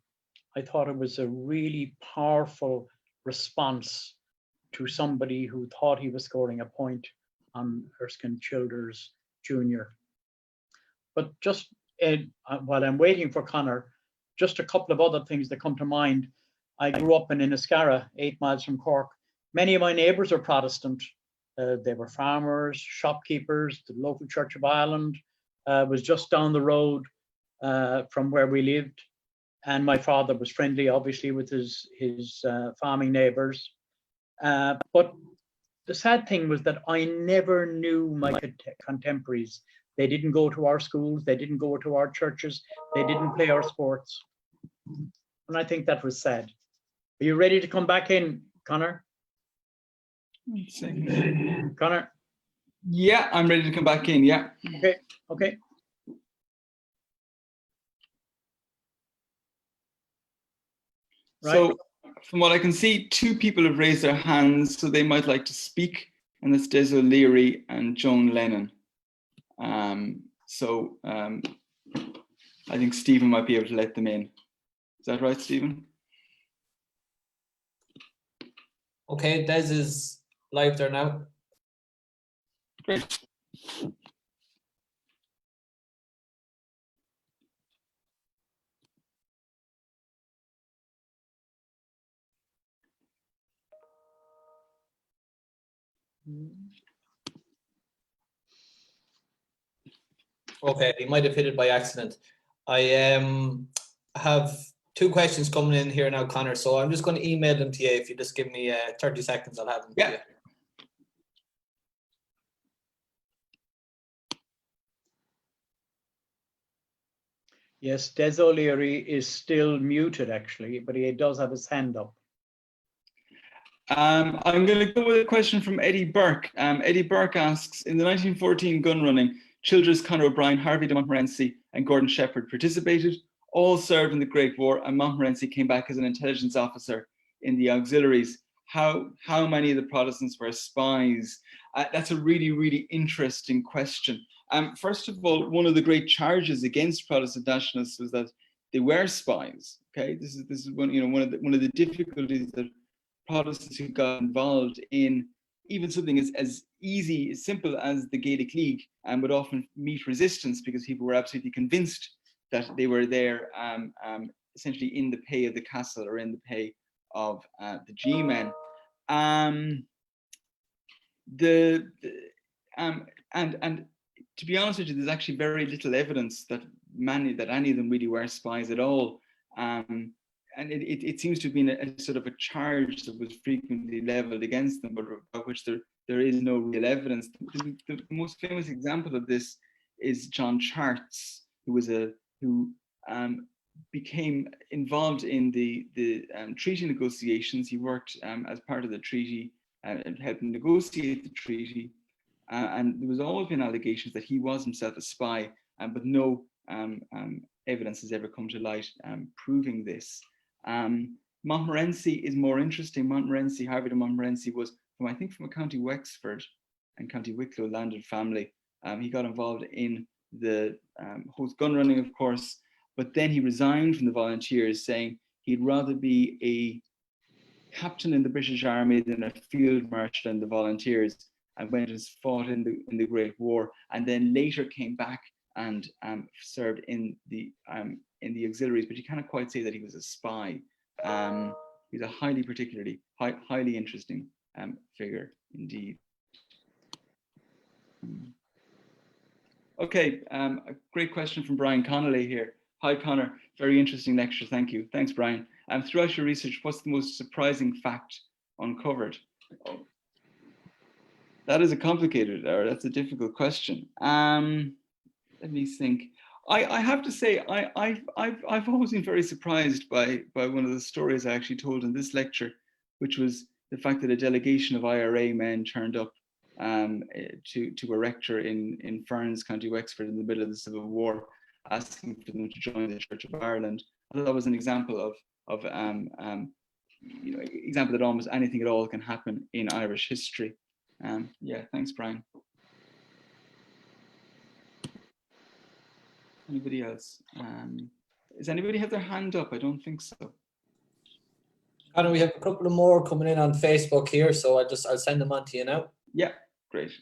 I thought it was a really powerful response to somebody who thought he was scoring a point on Erskine Childers Jr. But just while I'm waiting for Conor, just a couple of other things that come to mind. I grew up in Inniscarra, 8 miles from Cork. Many of my neighbours are Protestant. They were farmers, shopkeepers. The local Church of Ireland was just down the road from where we lived. And my father was friendly, obviously, with his farming neighbours. But the sad thing was that I never knew my contemporaries. They didn't go to our schools. They didn't go to our churches. They didn't play our sports. And I think that was sad. Are you ready to come back in, Conor? Conor? Yeah, I'm ready to come back in, yeah. Okay. Right. So from what I can see, 2 people have raised their hands, so they might like to speak, and that's Des O'Leary and Joan Lennon. I think Stephen might be able to let them in. Is that right, Stephen? Okay, Des is live there now. Great. Okay, he might have hit it by accident. I have 2 questions coming in here now, Conor, so I'm just going to email them to you. If you just give me 30 seconds, I'll have them to you. Yes, Des O'Leary is still muted, actually, but he does have his hand up. I'm going to go with a question from Eddie Burke. Eddie Burke asks, in the 1914 gun running, Childers, Conor O'Brien, Harvey de Montmorency and Gordon Shepherd participated. All served in the Great War, and Montmorency came back as an intelligence officer in the auxiliaries. How many of the Protestants were spies? That's a really, really interesting question. First of all, one of the great charges against Protestant nationalists was that they were spies. Okay, this is one of the difficulties that Protestants who got involved in even something as simple as the Gaelic League would often meet resistance because people were absolutely convinced that they were there essentially in the pay of the castle or in the pay of the G-men. And to be honest with you, there's actually very little evidence that any of them really were spies at all. it seems to have been a sort of a charge that was frequently leveled against them, but about which there is no real evidence. The most famous example of this is John Charts, who became involved in the treaty negotiations. He worked as part of the treaty and helped negotiate the treaty. And there was always been allegations that he was himself a spy, but no evidence has ever come to light proving this. Montmorency is more interesting. Harvard and Montmorency was from, I think, from a County Wexford and County Wicklow landed family. He got involved in the host gun running, of course, but then he resigned from the volunteers, saying he'd rather be a captain in the British Army than a field marshal in the volunteers, and went and fought in the Great War, and then later came back and served in the auxiliaries, but you cannot quite say that he was a spy. He's a highly interesting figure indeed. Okay, a great question from Brian Connolly here. Hi, Conor. Very interesting lecture. Thank you. Thanks, Brian. Throughout your research, what's the most surprising fact uncovered? Oh, that is a complicated, or that's a difficult question. Let me think. I have to say, I've always been very surprised by one of the stories I actually told in this lecture, which was the fact that a delegation of IRA men turned up to a rector in Ferns, County Wexford, in the middle of the Civil War, asking for them to join the Church of Ireland. I thought that was an example of example that almost anything at all can happen in Irish history. Yeah, thanks, Brian. Anybody else? Does anybody have their hand up? I don't think so. Conor, we have a couple of more coming in on Facebook here, so I'll send them on to you now. Yeah, great.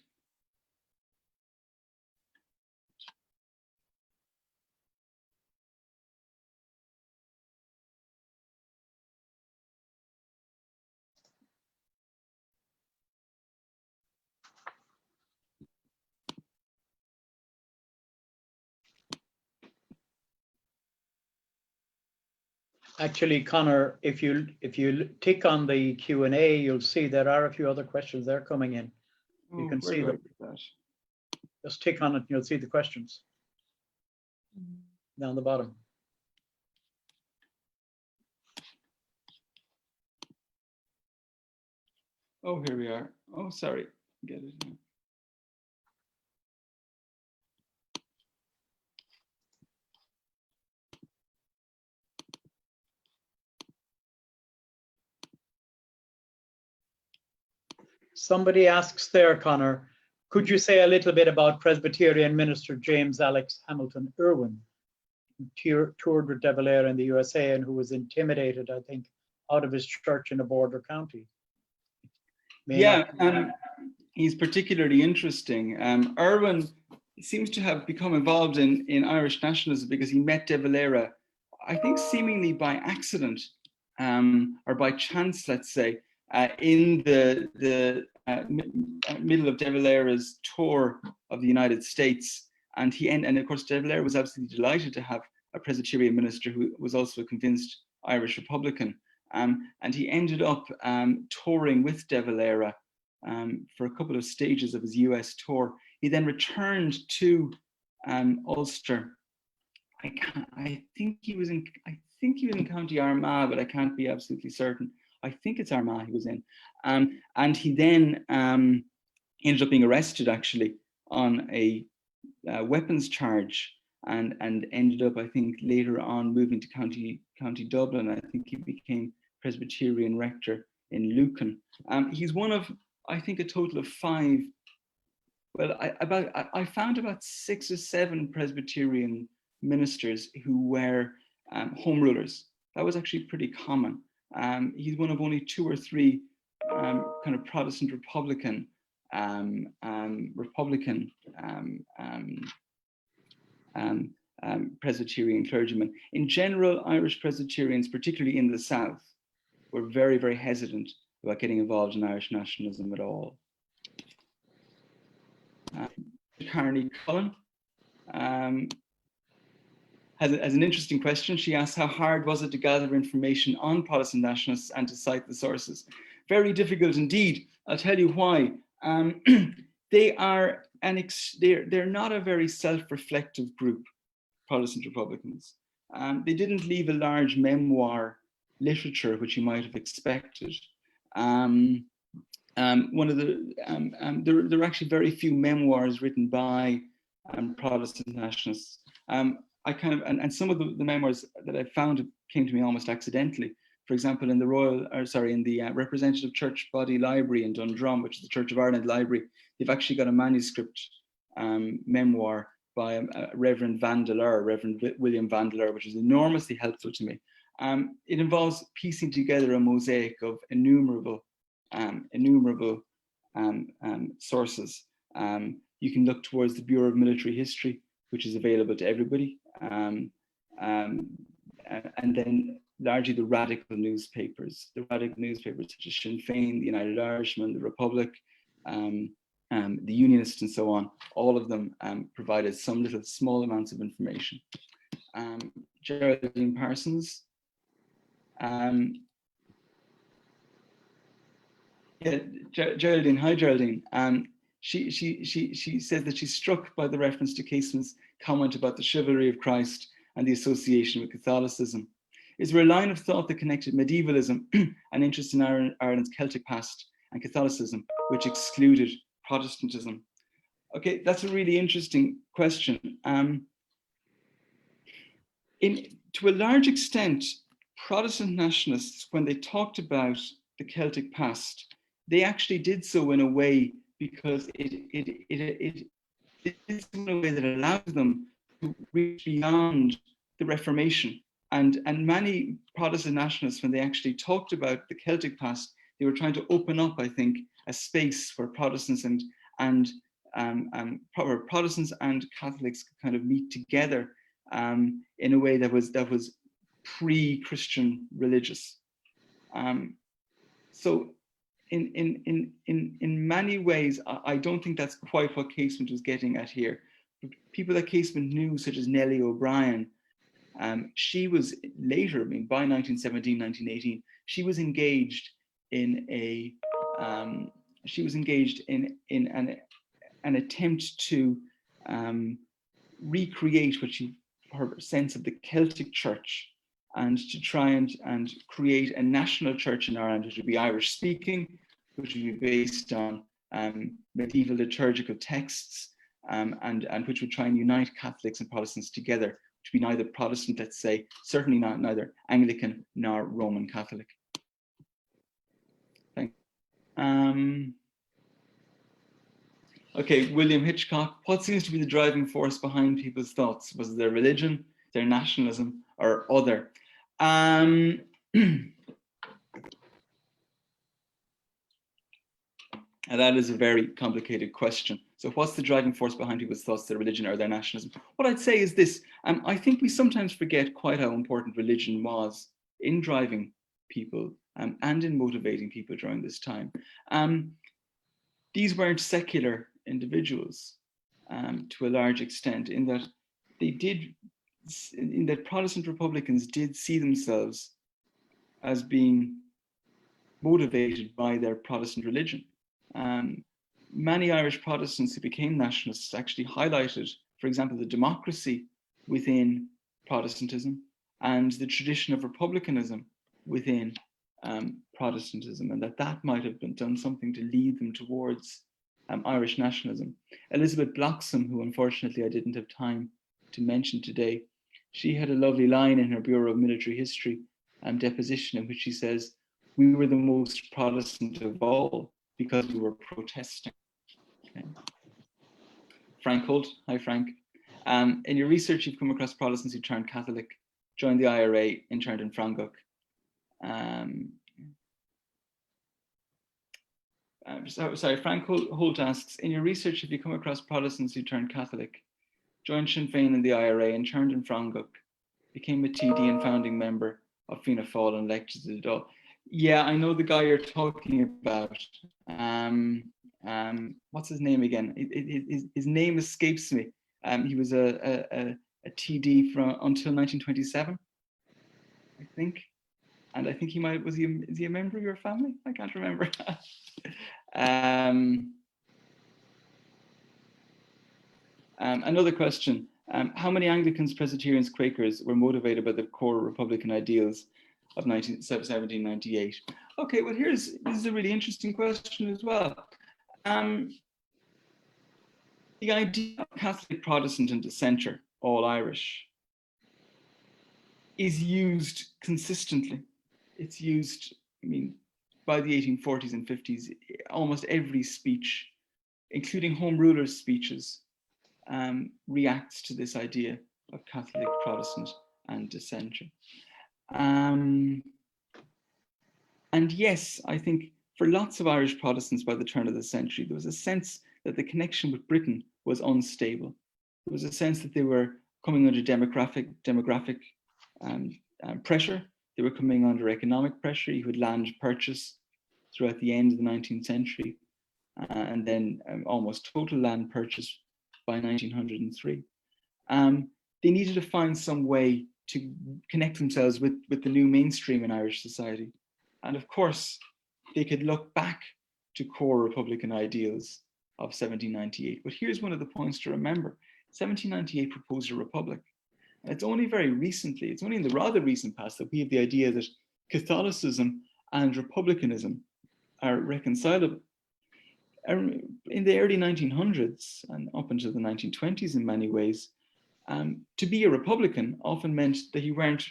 Actually, Conor, if you tick on the Q&A, you'll see there are a few other questions there coming in. You can see them. Just tick on it and you'll see the questions down the bottom. Oh, here we are. Oh, sorry. Get it now. Somebody asks there, Conor, could you say a little bit about Presbyterian minister James Alex Hamilton Irwin, who toured with De Valera in the USA and who was intimidated, I think, out of his church in a border county? He's particularly interesting. Irwin seems to have become involved in Irish nationalism because he met De Valera, I think seemingly by accident or by chance, let's say, in the middle of De Valera's tour of the United States. And of course, De Valera was absolutely delighted to have a Presbyterian minister who was also a convinced Irish Republican. And he ended up touring with De Valera for a couple of stages of his US tour. He then returned to Ulster. I think he was in County Armagh, but I can't be absolutely certain. I think it's Armagh he was in. And he then ended up being arrested actually on a weapons charge and ended up, I think, later on moving to County Dublin. I think he became Presbyterian rector in Lucan. He's one of, I think, a total of 5. Well, I found about 6 or 7 Presbyterian ministers who were home rulers. That was actually pretty common. He's one of only 2 or 3 kind of Protestant Republican Presbyterian clergymen. In general, Irish Presbyterians, particularly in the South, were very, very hesitant about getting involved in Irish nationalism at all. Carney Cullen has an interesting question. She asks, how hard was it to gather information on Protestant nationalists and to cite the sources? Very difficult indeed. I'll tell you why. They're not a very self-reflective group, Protestant Republicans. They didn't leave a large memoir literature, which you might have expected. There are actually very few memoirs written by Protestant nationalists. And some of the memoirs that I found came to me almost accidentally. For example, in the Representative Church Body Library in Dundrum, which is the Church of Ireland Library, they've actually got a manuscript memoir by Reverend William Vandeleur, which is enormously helpful to me. It involves piecing together a mosaic of innumerable sources. You can look towards the Bureau of Military History, which is available to everybody, and then largely the radical newspapers such as Sinn Féin, the United Irishman, the Republic, the Unionists, and so on. All of them provided some little small amounts of information. Geraldine Parsons. Geraldine, hi Geraldine. She says that she's struck by the reference to Casement's comment about the chivalry of Christ and the association with Catholicism. Is there a line of thought that connected medievalism and interest in Ireland's Celtic past and Catholicism, which excluded Protestantism? Okay, that's a really interesting question. To a large extent, Protestant nationalists, when they talked about the Celtic past, they actually did so in a way because it is in a way that allows them to reach beyond the Reformation. And many Protestant nationalists, when they actually talked about the Celtic past, they were trying to open up, I think, a space where Protestants and Catholics could kind of meet together in a way that was pre-Christian religious. So in many ways, I don't think that's quite what Casement was getting at here. People that Casement knew, such as Nellie O'Brien, she was later, by 1917, 1918, she was engaged in an attempt to recreate her sense of the Celtic church, and to try and create a national church in Ireland, which would be Irish speaking, which would be based on medieval liturgical texts, and which would try and unite Catholics and Protestants together, which would be neither Protestant, let's say, certainly neither Anglican nor Roman Catholic. Thank you. Okay, William Hitchcock. What seems to be the driving force behind people's thoughts? Was it their religion, their nationalism, or other? And that is a very complicated question. So what's the driving force behind people's thoughts, their religion or their nationalism? What I'd say is this. I think we sometimes forget quite how important religion was in driving people and in motivating people during this time. These weren't secular individuals to a large extent, in that Protestant Republicans did see themselves as being motivated by their Protestant religion. Many Irish Protestants who became nationalists actually highlighted, for example, the democracy within Protestantism and the tradition of republicanism within Protestantism, and that might have done something to lead them towards Irish nationalism. Elizabeth Bloxham, who unfortunately I didn't have time to mention today, she had a lovely line in her Bureau of Military History deposition in which she says, "We were the most Protestant of all because we were protesting." Okay. Frank Holt, hi Frank. In your research, you've come across Protestants who turned Catholic, joined the IRA, interned in Franguk. Sorry, Frank Holt asks, in your research, have you come across Protestants who turned Catholic, joined Sinn Féin in the IRA, interned in Franguk, became a TD and founding member of Fianna Fáil and elected to the Dáil? Yeah, I know the guy you're talking about. What's his name again? His name escapes me. He was a a TD until 1927, I think. And I think he might, is he a member of your family? I can't remember. Another question. How many Anglicans, Presbyterians, Quakers were motivated by the core Republican ideals of 1798? Okay, well, this is a really interesting question as well. The idea of Catholic, Protestant and dissenter, all Irish, is used consistently. It's used, I mean, by the 1840s and 50s, almost every speech, including Home Rulers' speeches, reacts to this idea of Catholic, Protestant and dissenter. And yes, I think for lots of Irish Protestants by the turn of the century, there was a sense that the connection with Britain was unstable. There was a sense that they were coming under demographic pressure. They were coming under economic pressure. You had land purchase throughout the end of the 19th century, and then almost total land purchase by 1903. They needed to find some way to connect themselves with the new mainstream in Irish society. And of course, they could look back to core Republican ideals of 1798. But here's one of the points to remember. 1798 proposed a republic. And it's only very recently, it's only in the rather recent past that we have the idea that Catholicism and republicanism are reconcilable. In the early 1900s and up until the 1920s in many ways, to be a Republican often meant that it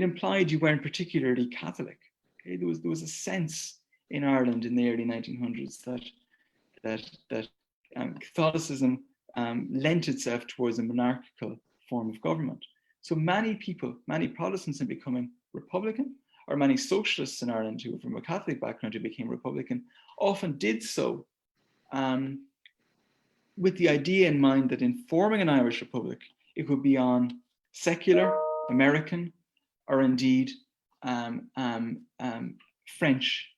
implied you weren't particularly Catholic. Okay? There was a sense in Ireland in the early 1900s that Catholicism lent itself towards a monarchical form of government. So many people, many Protestants in becoming Republican, or many socialists in Ireland who were from a Catholic background who became Republican, often did so with the idea in mind that in forming an Irish Republic, it would be on secular, American, or indeed French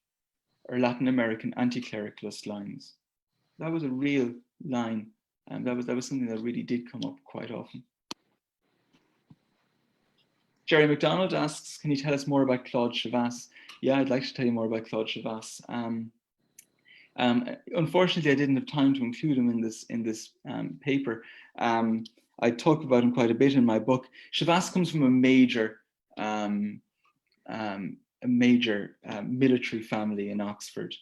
or Latin American anti-clericalist lines. That was a real line, and that was something that really did come up quite often. Jerry McDonald asks, can you tell us more about Claude Chavasse? Yeah, I'd like to tell you more about Claude Chavasse. Unfortunately, I didn't have time to include him in this paper. I talk about him quite a bit in my book. Chavasse comes from a major military family in Oxford.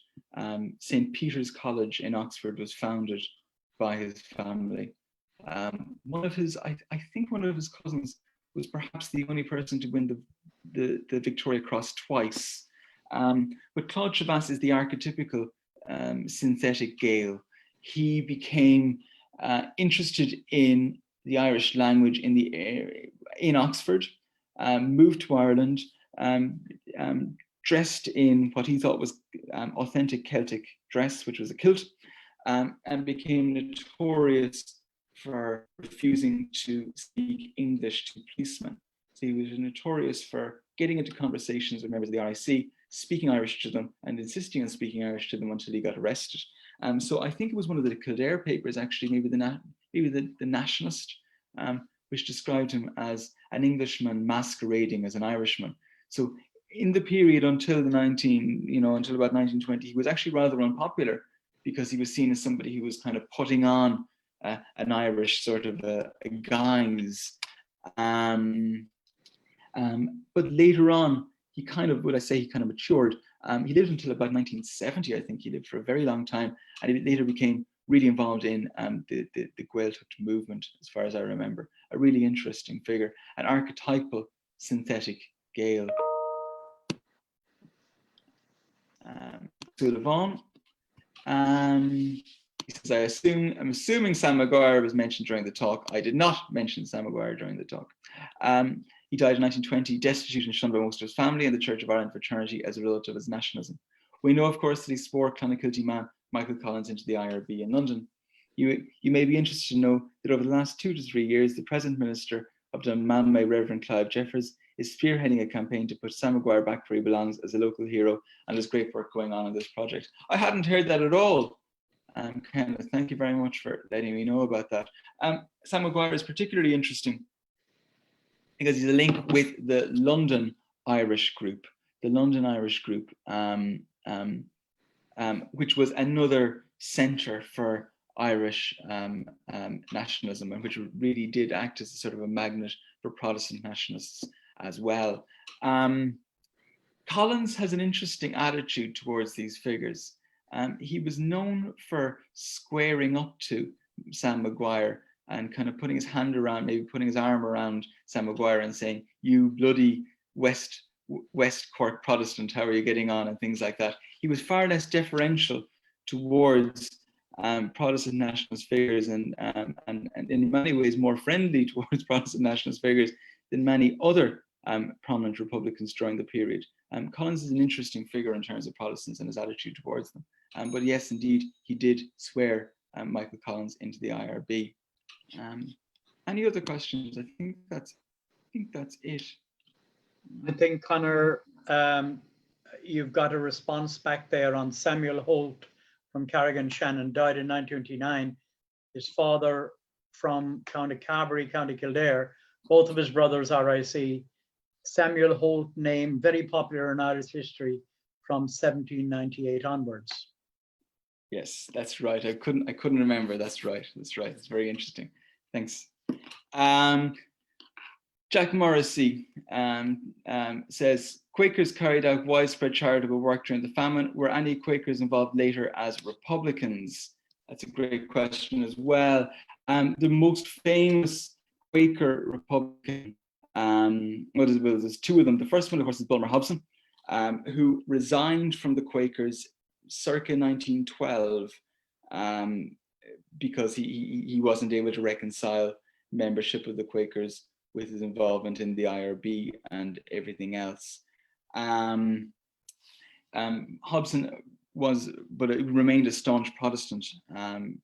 St. Peter's College in Oxford was founded by his family. I think one of his cousins was perhaps the only person to win the Victoria Cross twice. But Claude Chavasse is the archetypical synthetic Gael. He became interested in the Irish language in Oxford, moved to Ireland, dressed in what he thought was authentic Celtic dress, which was a kilt, and became notorious for refusing to speak English to policemen. So he was notorious for getting into conversations with members of the RIC, speaking Irish to them and insisting on speaking Irish to them until he got arrested. So I think it was one of the Kildare papers, actually, maybe the Nationalist, which described him as an Englishman masquerading as an Irishman. So in the period until about 1920, he was actually rather unpopular because he was seen as somebody who was kind of putting on an Irish sort of a guise. But later on, he kind of matured. He lived until about 1970, I think. He lived for a very long time, and he later became really involved in the Gaeltacht movement, as far as I remember. A really interesting figure, an archetypal synthetic Gael. Sullivan. He says, I'm assuming Sam Maguire was mentioned during the talk. I did not mention Sam Maguire during the talk. He died in 1920, destitute and shunned by most of his family and the Church of Ireland fraternity as a result of his nationalism. We know, of course, that he swore Clonakilty man Michael Collins into the IRB in London. You may be interested to know that over the last 2 to 3 years, the present Minister of Dunmanway, Reverend Clive Jeffers, is spearheading a campaign to put Sam Maguire back where he belongs as a local hero, and there's great work going on this project. I hadn't heard that at all. Kenneth, thank you very much for letting me know about that. Sam Maguire is particularly interesting because he's a link with the London Irish group, which was another centre for Irish nationalism, and which really did act as a sort of a magnet for Protestant nationalists as well. Collins has an interesting attitude towards these figures. He was known for squaring up to Sam Maguire and kind of putting his hand around, maybe putting his arm around Sam Maguire and saying, "You bloody West Cork Protestant, how are you getting on?" and things like that. He was far less deferential towards Protestant nationalist figures and in many ways more friendly towards Protestant nationalist figures than many other prominent Republicans during the period. Collins is an interesting figure in terms of Protestants and his attitude towards them. But yes, indeed, he did swear Michael Collins into the IRB. Any other questions? I think that's it. I think, Conor, you've got a response back there on Samuel Holt from Carrigan Shannon, died in 1929. His father from County Carbery, County Kildare. Both of his brothers RIC. Samuel Holt, name very popular in Irish history from 1798 onwards. Yes, that's right. I couldn't remember. That's right. It's very interesting. Thanks. Jack Morrissey says, Quakers carried out widespread charitable work during the famine. Were any Quakers involved later as Republicans? That's a great question as well. The most famous Quaker Republican, there's two of them. The first one, of course, is Bulmer Hobson, who resigned from the Quakers circa 1912 because he wasn't able to reconcile membership of the Quakers with his involvement in the IRB and everything else. Hobson remained a staunch Protestant,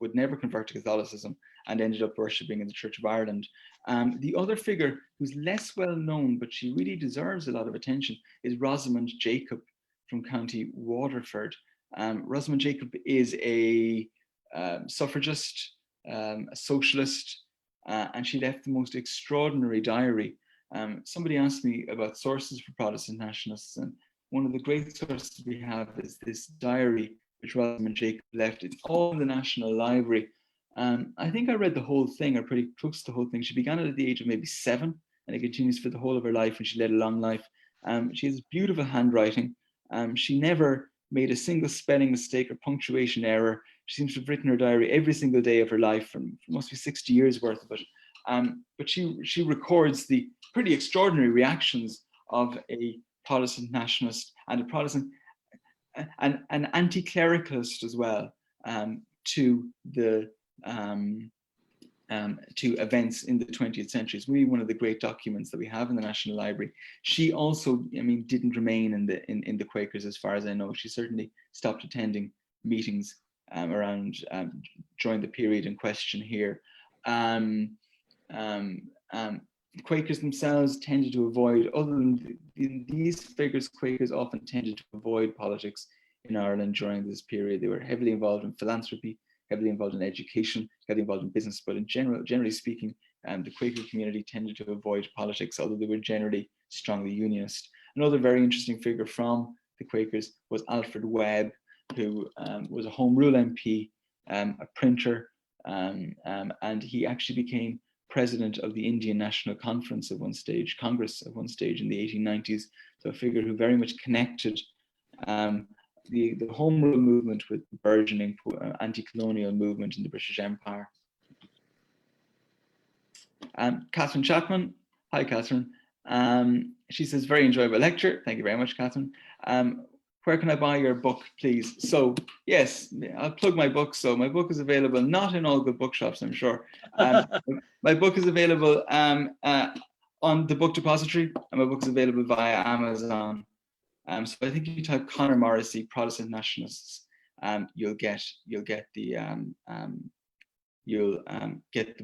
would never convert to Catholicism, and ended up worshipping in the Church of Ireland. The other figure who's less well known, but she really deserves a lot of attention, is Rosamond Jacob from County Waterford. Rosamond Jacob is a suffragist, a socialist, and she left the most extraordinary diary. Somebody asked me about sources for Protestant nationalists, and one of the great sources we have is this diary which Rosamond Jacob left. It's all in the National Library. I think I read the whole thing, or pretty close to the whole thing. She began it at the age of maybe 7, and it continues for the whole of her life, and she led a long life. She has beautiful handwriting. She never made a single spelling mistake or punctuation error. She seems to have written her diary every single day of her life, from must be 60 years worth of it. But she records the pretty extraordinary reactions of a Protestant nationalist and a Protestant, an anti-clericalist as well, to events in the 20th century. It's really one of the great documents that we have in the National Library. She also, didn't remain in the Quakers, as far as I know. She certainly stopped attending meetings during the period in question here. Quakers themselves tended to avoid, other than these figures, Quakers often tended to avoid politics in Ireland during this period. They were heavily involved in philanthropy, heavily involved in education, heavily involved in business, but in generally speaking, the Quaker community tended to avoid politics, although they were generally strongly unionist. Another very interesting figure from the Quakers was Alfred Webb, who was a Home Rule MP, a printer, and he actually became president of the Indian National Congress at one stage in the 1890s. So a figure who very much connected the Home Rule movement with the burgeoning anti-colonial movement in the British Empire. Catherine Chapman, hi Catherine. She says, very enjoyable lecture. Thank you very much, Catherine. Where can I buy your book, please? So yes, I'll plug my book. So my book is available not in all good bookshops, I'm sure. My book is available on the Book Depository, and my book is available via Amazon. So I think if you type Conor Morrissey, Protestant Nationalists, you'll get the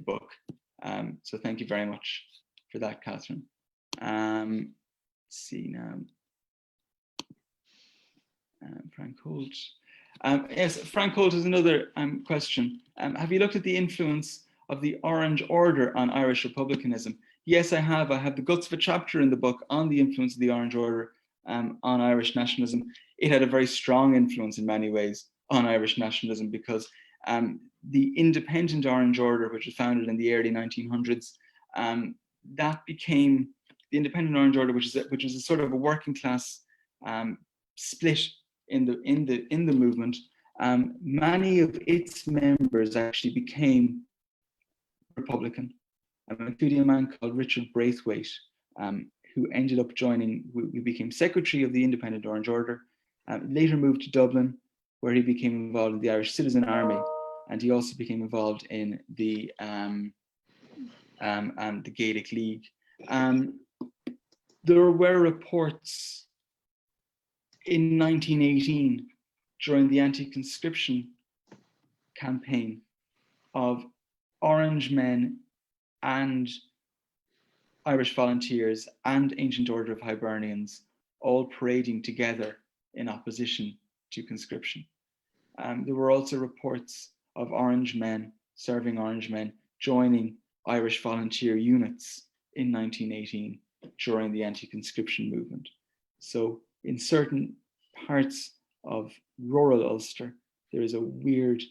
book. So thank you very much for that, Catherine. Let's see now. Frank Holt. Yes, Frank Holt has another question. Have you looked at the influence of the Orange Order on Irish republicanism? Yes, I have. I have the guts of a chapter in the book on the influence of the Orange Order on Irish nationalism. It had a very strong influence in many ways on Irish nationalism because the independent Orange Order, which was founded in the early 1900s, that became the independent Orange Order, which is a sort of a working class split in the movement. Many of its members actually became Republican, including a man called Richard Braithwaite, who ended up joining, who became secretary of the Independent Orange Order, later moved to Dublin, where he became involved in the Irish Citizen Army, and he also became involved in the Gaelic League. There were reports in 1918, during the anti-conscription campaign, of Orange men and Irish volunteers and Ancient Order of Hibernians all parading together in opposition to conscription. There were also reports of Orange men, serving Orange men, joining Irish volunteer units in 1918 during the anti-conscription movement. So in certain parts of rural Ulster, there is a weird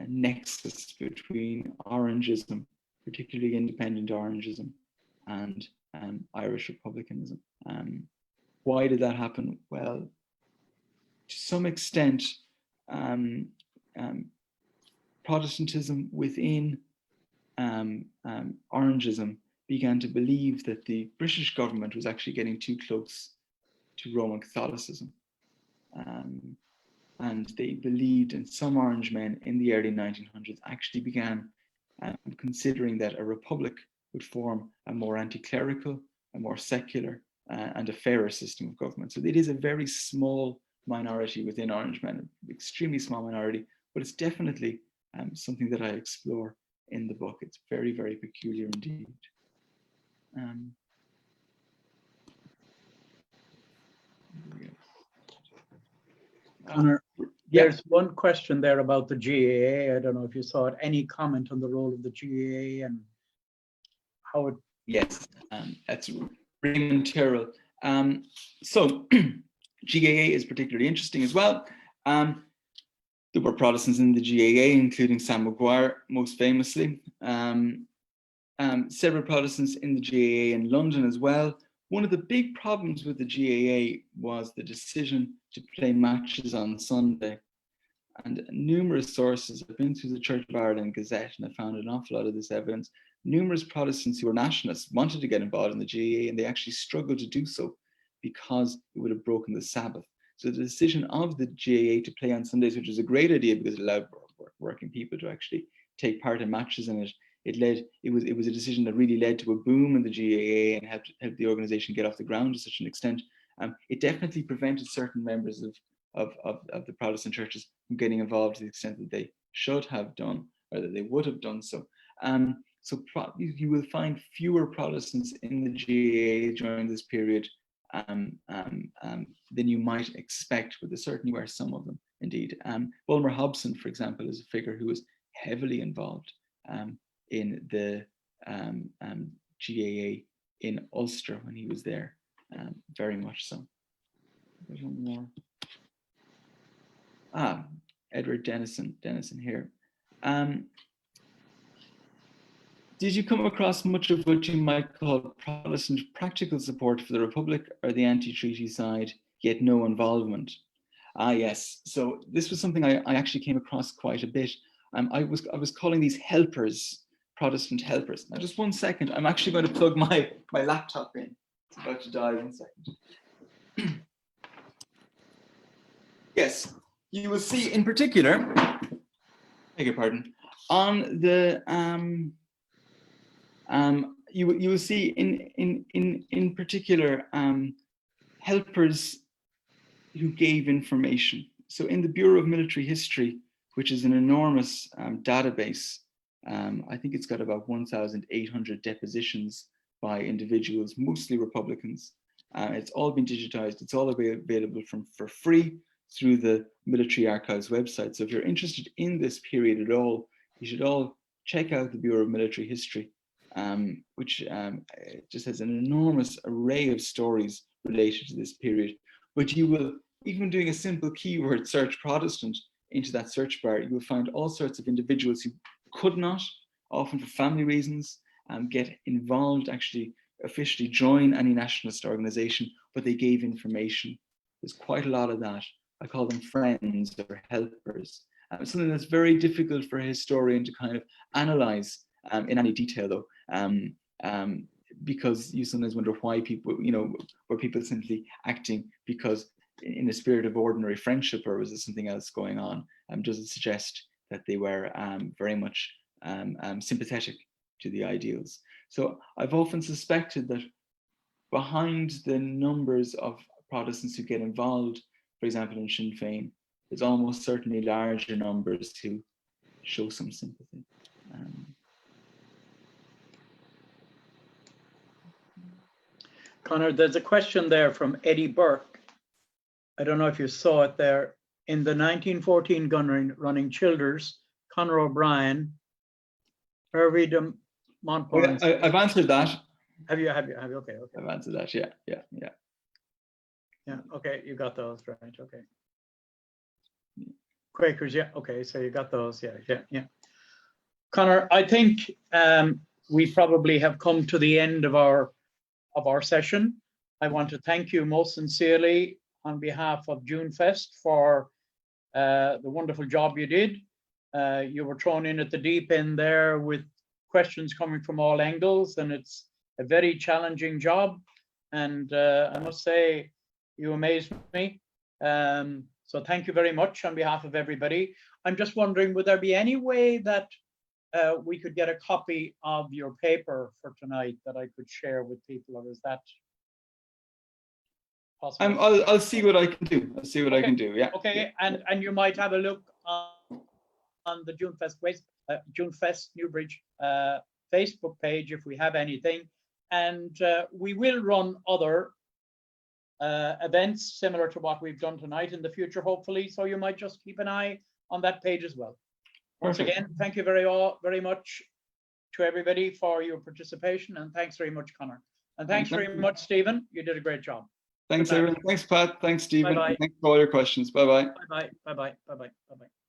nexus between Orangism, particularly independent Orangism, and Irish republicanism. Why did that happen? Well, to some extent, Protestantism within Orangism began to believe that the British government was actually getting too close to Roman Catholicism. And they believed, and some Orange men in the early 1900s actually began considering that a republic would form a more anti-clerical, a more secular, and a fairer system of government. So it is a very small minority within Orange men, extremely small minority, but it's definitely something that I explore in the book. It's very, very peculiar indeed. Conor, there's one question there about the GAA. I don't know if you saw it. Any comment on the role of the GAA and how it? Yes, that's Raymond Tyrrell. So GAA is particularly interesting as well. There were Protestants in the GAA, including Sam Maguire, most famously. Several Protestants in the GAA in London as well. One of the big problems with the GAA was the decision to play matches on Sunday. And numerous sources, I've been through the Church of Ireland Gazette and I found an awful lot of this evidence. Numerous Protestants who were nationalists wanted to get involved in the GAA and they actually struggled to do so because it would have broken the Sabbath. So the decision of the GAA to play on Sundays, which was a great idea because it allowed working people to actually take part in matches, and it was a decision that really led to a boom in the GAA and helped the organization get off the ground to such an extent. It definitely prevented certain members of the Protestant churches from getting involved to the extent that they should have done or that they would have done so. So you will find fewer Protestants in the GAA during this period than you might expect, but there certainly were some of them indeed. Bulmer Hobson, for example, is a figure who was heavily involved in the GAA in Ulster when he was there, very much so. There's one more. Edward Dennison here. Did you come across much of what you might call Protestant practical support for the Republic or the anti-treaty side, yet no involvement? Yes. So this was something I actually came across quite a bit. I was calling these helpers, Protestant helpers. Now, just 1 second. I'm actually going to plug my laptop in. It's about to die. 1 second. Yes, you will see in particular. Beg your pardon. On the you will see in particular helpers who gave information. So in the Bureau of Military History, which is an enormous database, I think it's got about 1,800 depositions by individuals, mostly Republicans. It's all been digitized. It's all available for free. through the Military Archives website. So if you're interested in this period at all, you should all check out the Bureau of Military History, which just has an enormous array of stories related to this period. But you will, even doing a simple keyword search Protestant into that search bar, you will find all sorts of individuals who could not, often for family reasons, get involved, actually officially join any nationalist organization, but they gave information. There's quite a lot of that. I call them friends or helpers. Something that's very difficult for a historian to kind of analyze in any detail, though, because you sometimes wonder why people, were people simply acting because in a spirit of ordinary friendship, or was there something else going on? Does it suggest that they were very much sympathetic to the ideals? So I've often suspected that behind the numbers of Protestants who get involved, for example, in Sinn Féin, there's almost certainly larger numbers who show some sympathy. Conor, there's a question there from Eddie Burke. I don't know if you saw it there. In the 1914 gun running Childers, Conor O'Brien, Hervey de Montmorency. I've answered that. Have you? Okay. I've answered that. Yeah. Yeah. Okay, you got those right. Okay. Quakers. Yeah. Okay, so you got those. Yeah. Conor, I think we probably have come to the end of our session. I want to thank you most sincerely on behalf of JuneFest for the wonderful job you did. You were thrown in at the deep end there with questions coming from all angles, and it's a very challenging job. And I must say, you amazed me. So thank you very much on behalf of everybody. I'm just wondering, would there be any way that we could get a copy of your paper for tonight that I could share with people, or is that possible? I'll see what I can do. I'll see what I can do. Yeah. Okay, yeah. and you might have a look on the JuneFest Newbridge Facebook page if we have anything, and we will run other events similar to what we've done tonight in the future, hopefully. So you might just keep an eye on that page as well. Once again, thank you very much to everybody for your participation, and thanks very much, Conor. And thanks very much, Stephen. You did a great job. Thanks, everyone. Thanks, Pat. Thanks, Stephen. Bye-bye. Thanks for all your questions. Bye-bye. Bye-bye. Bye-bye. Bye-bye. Bye-bye.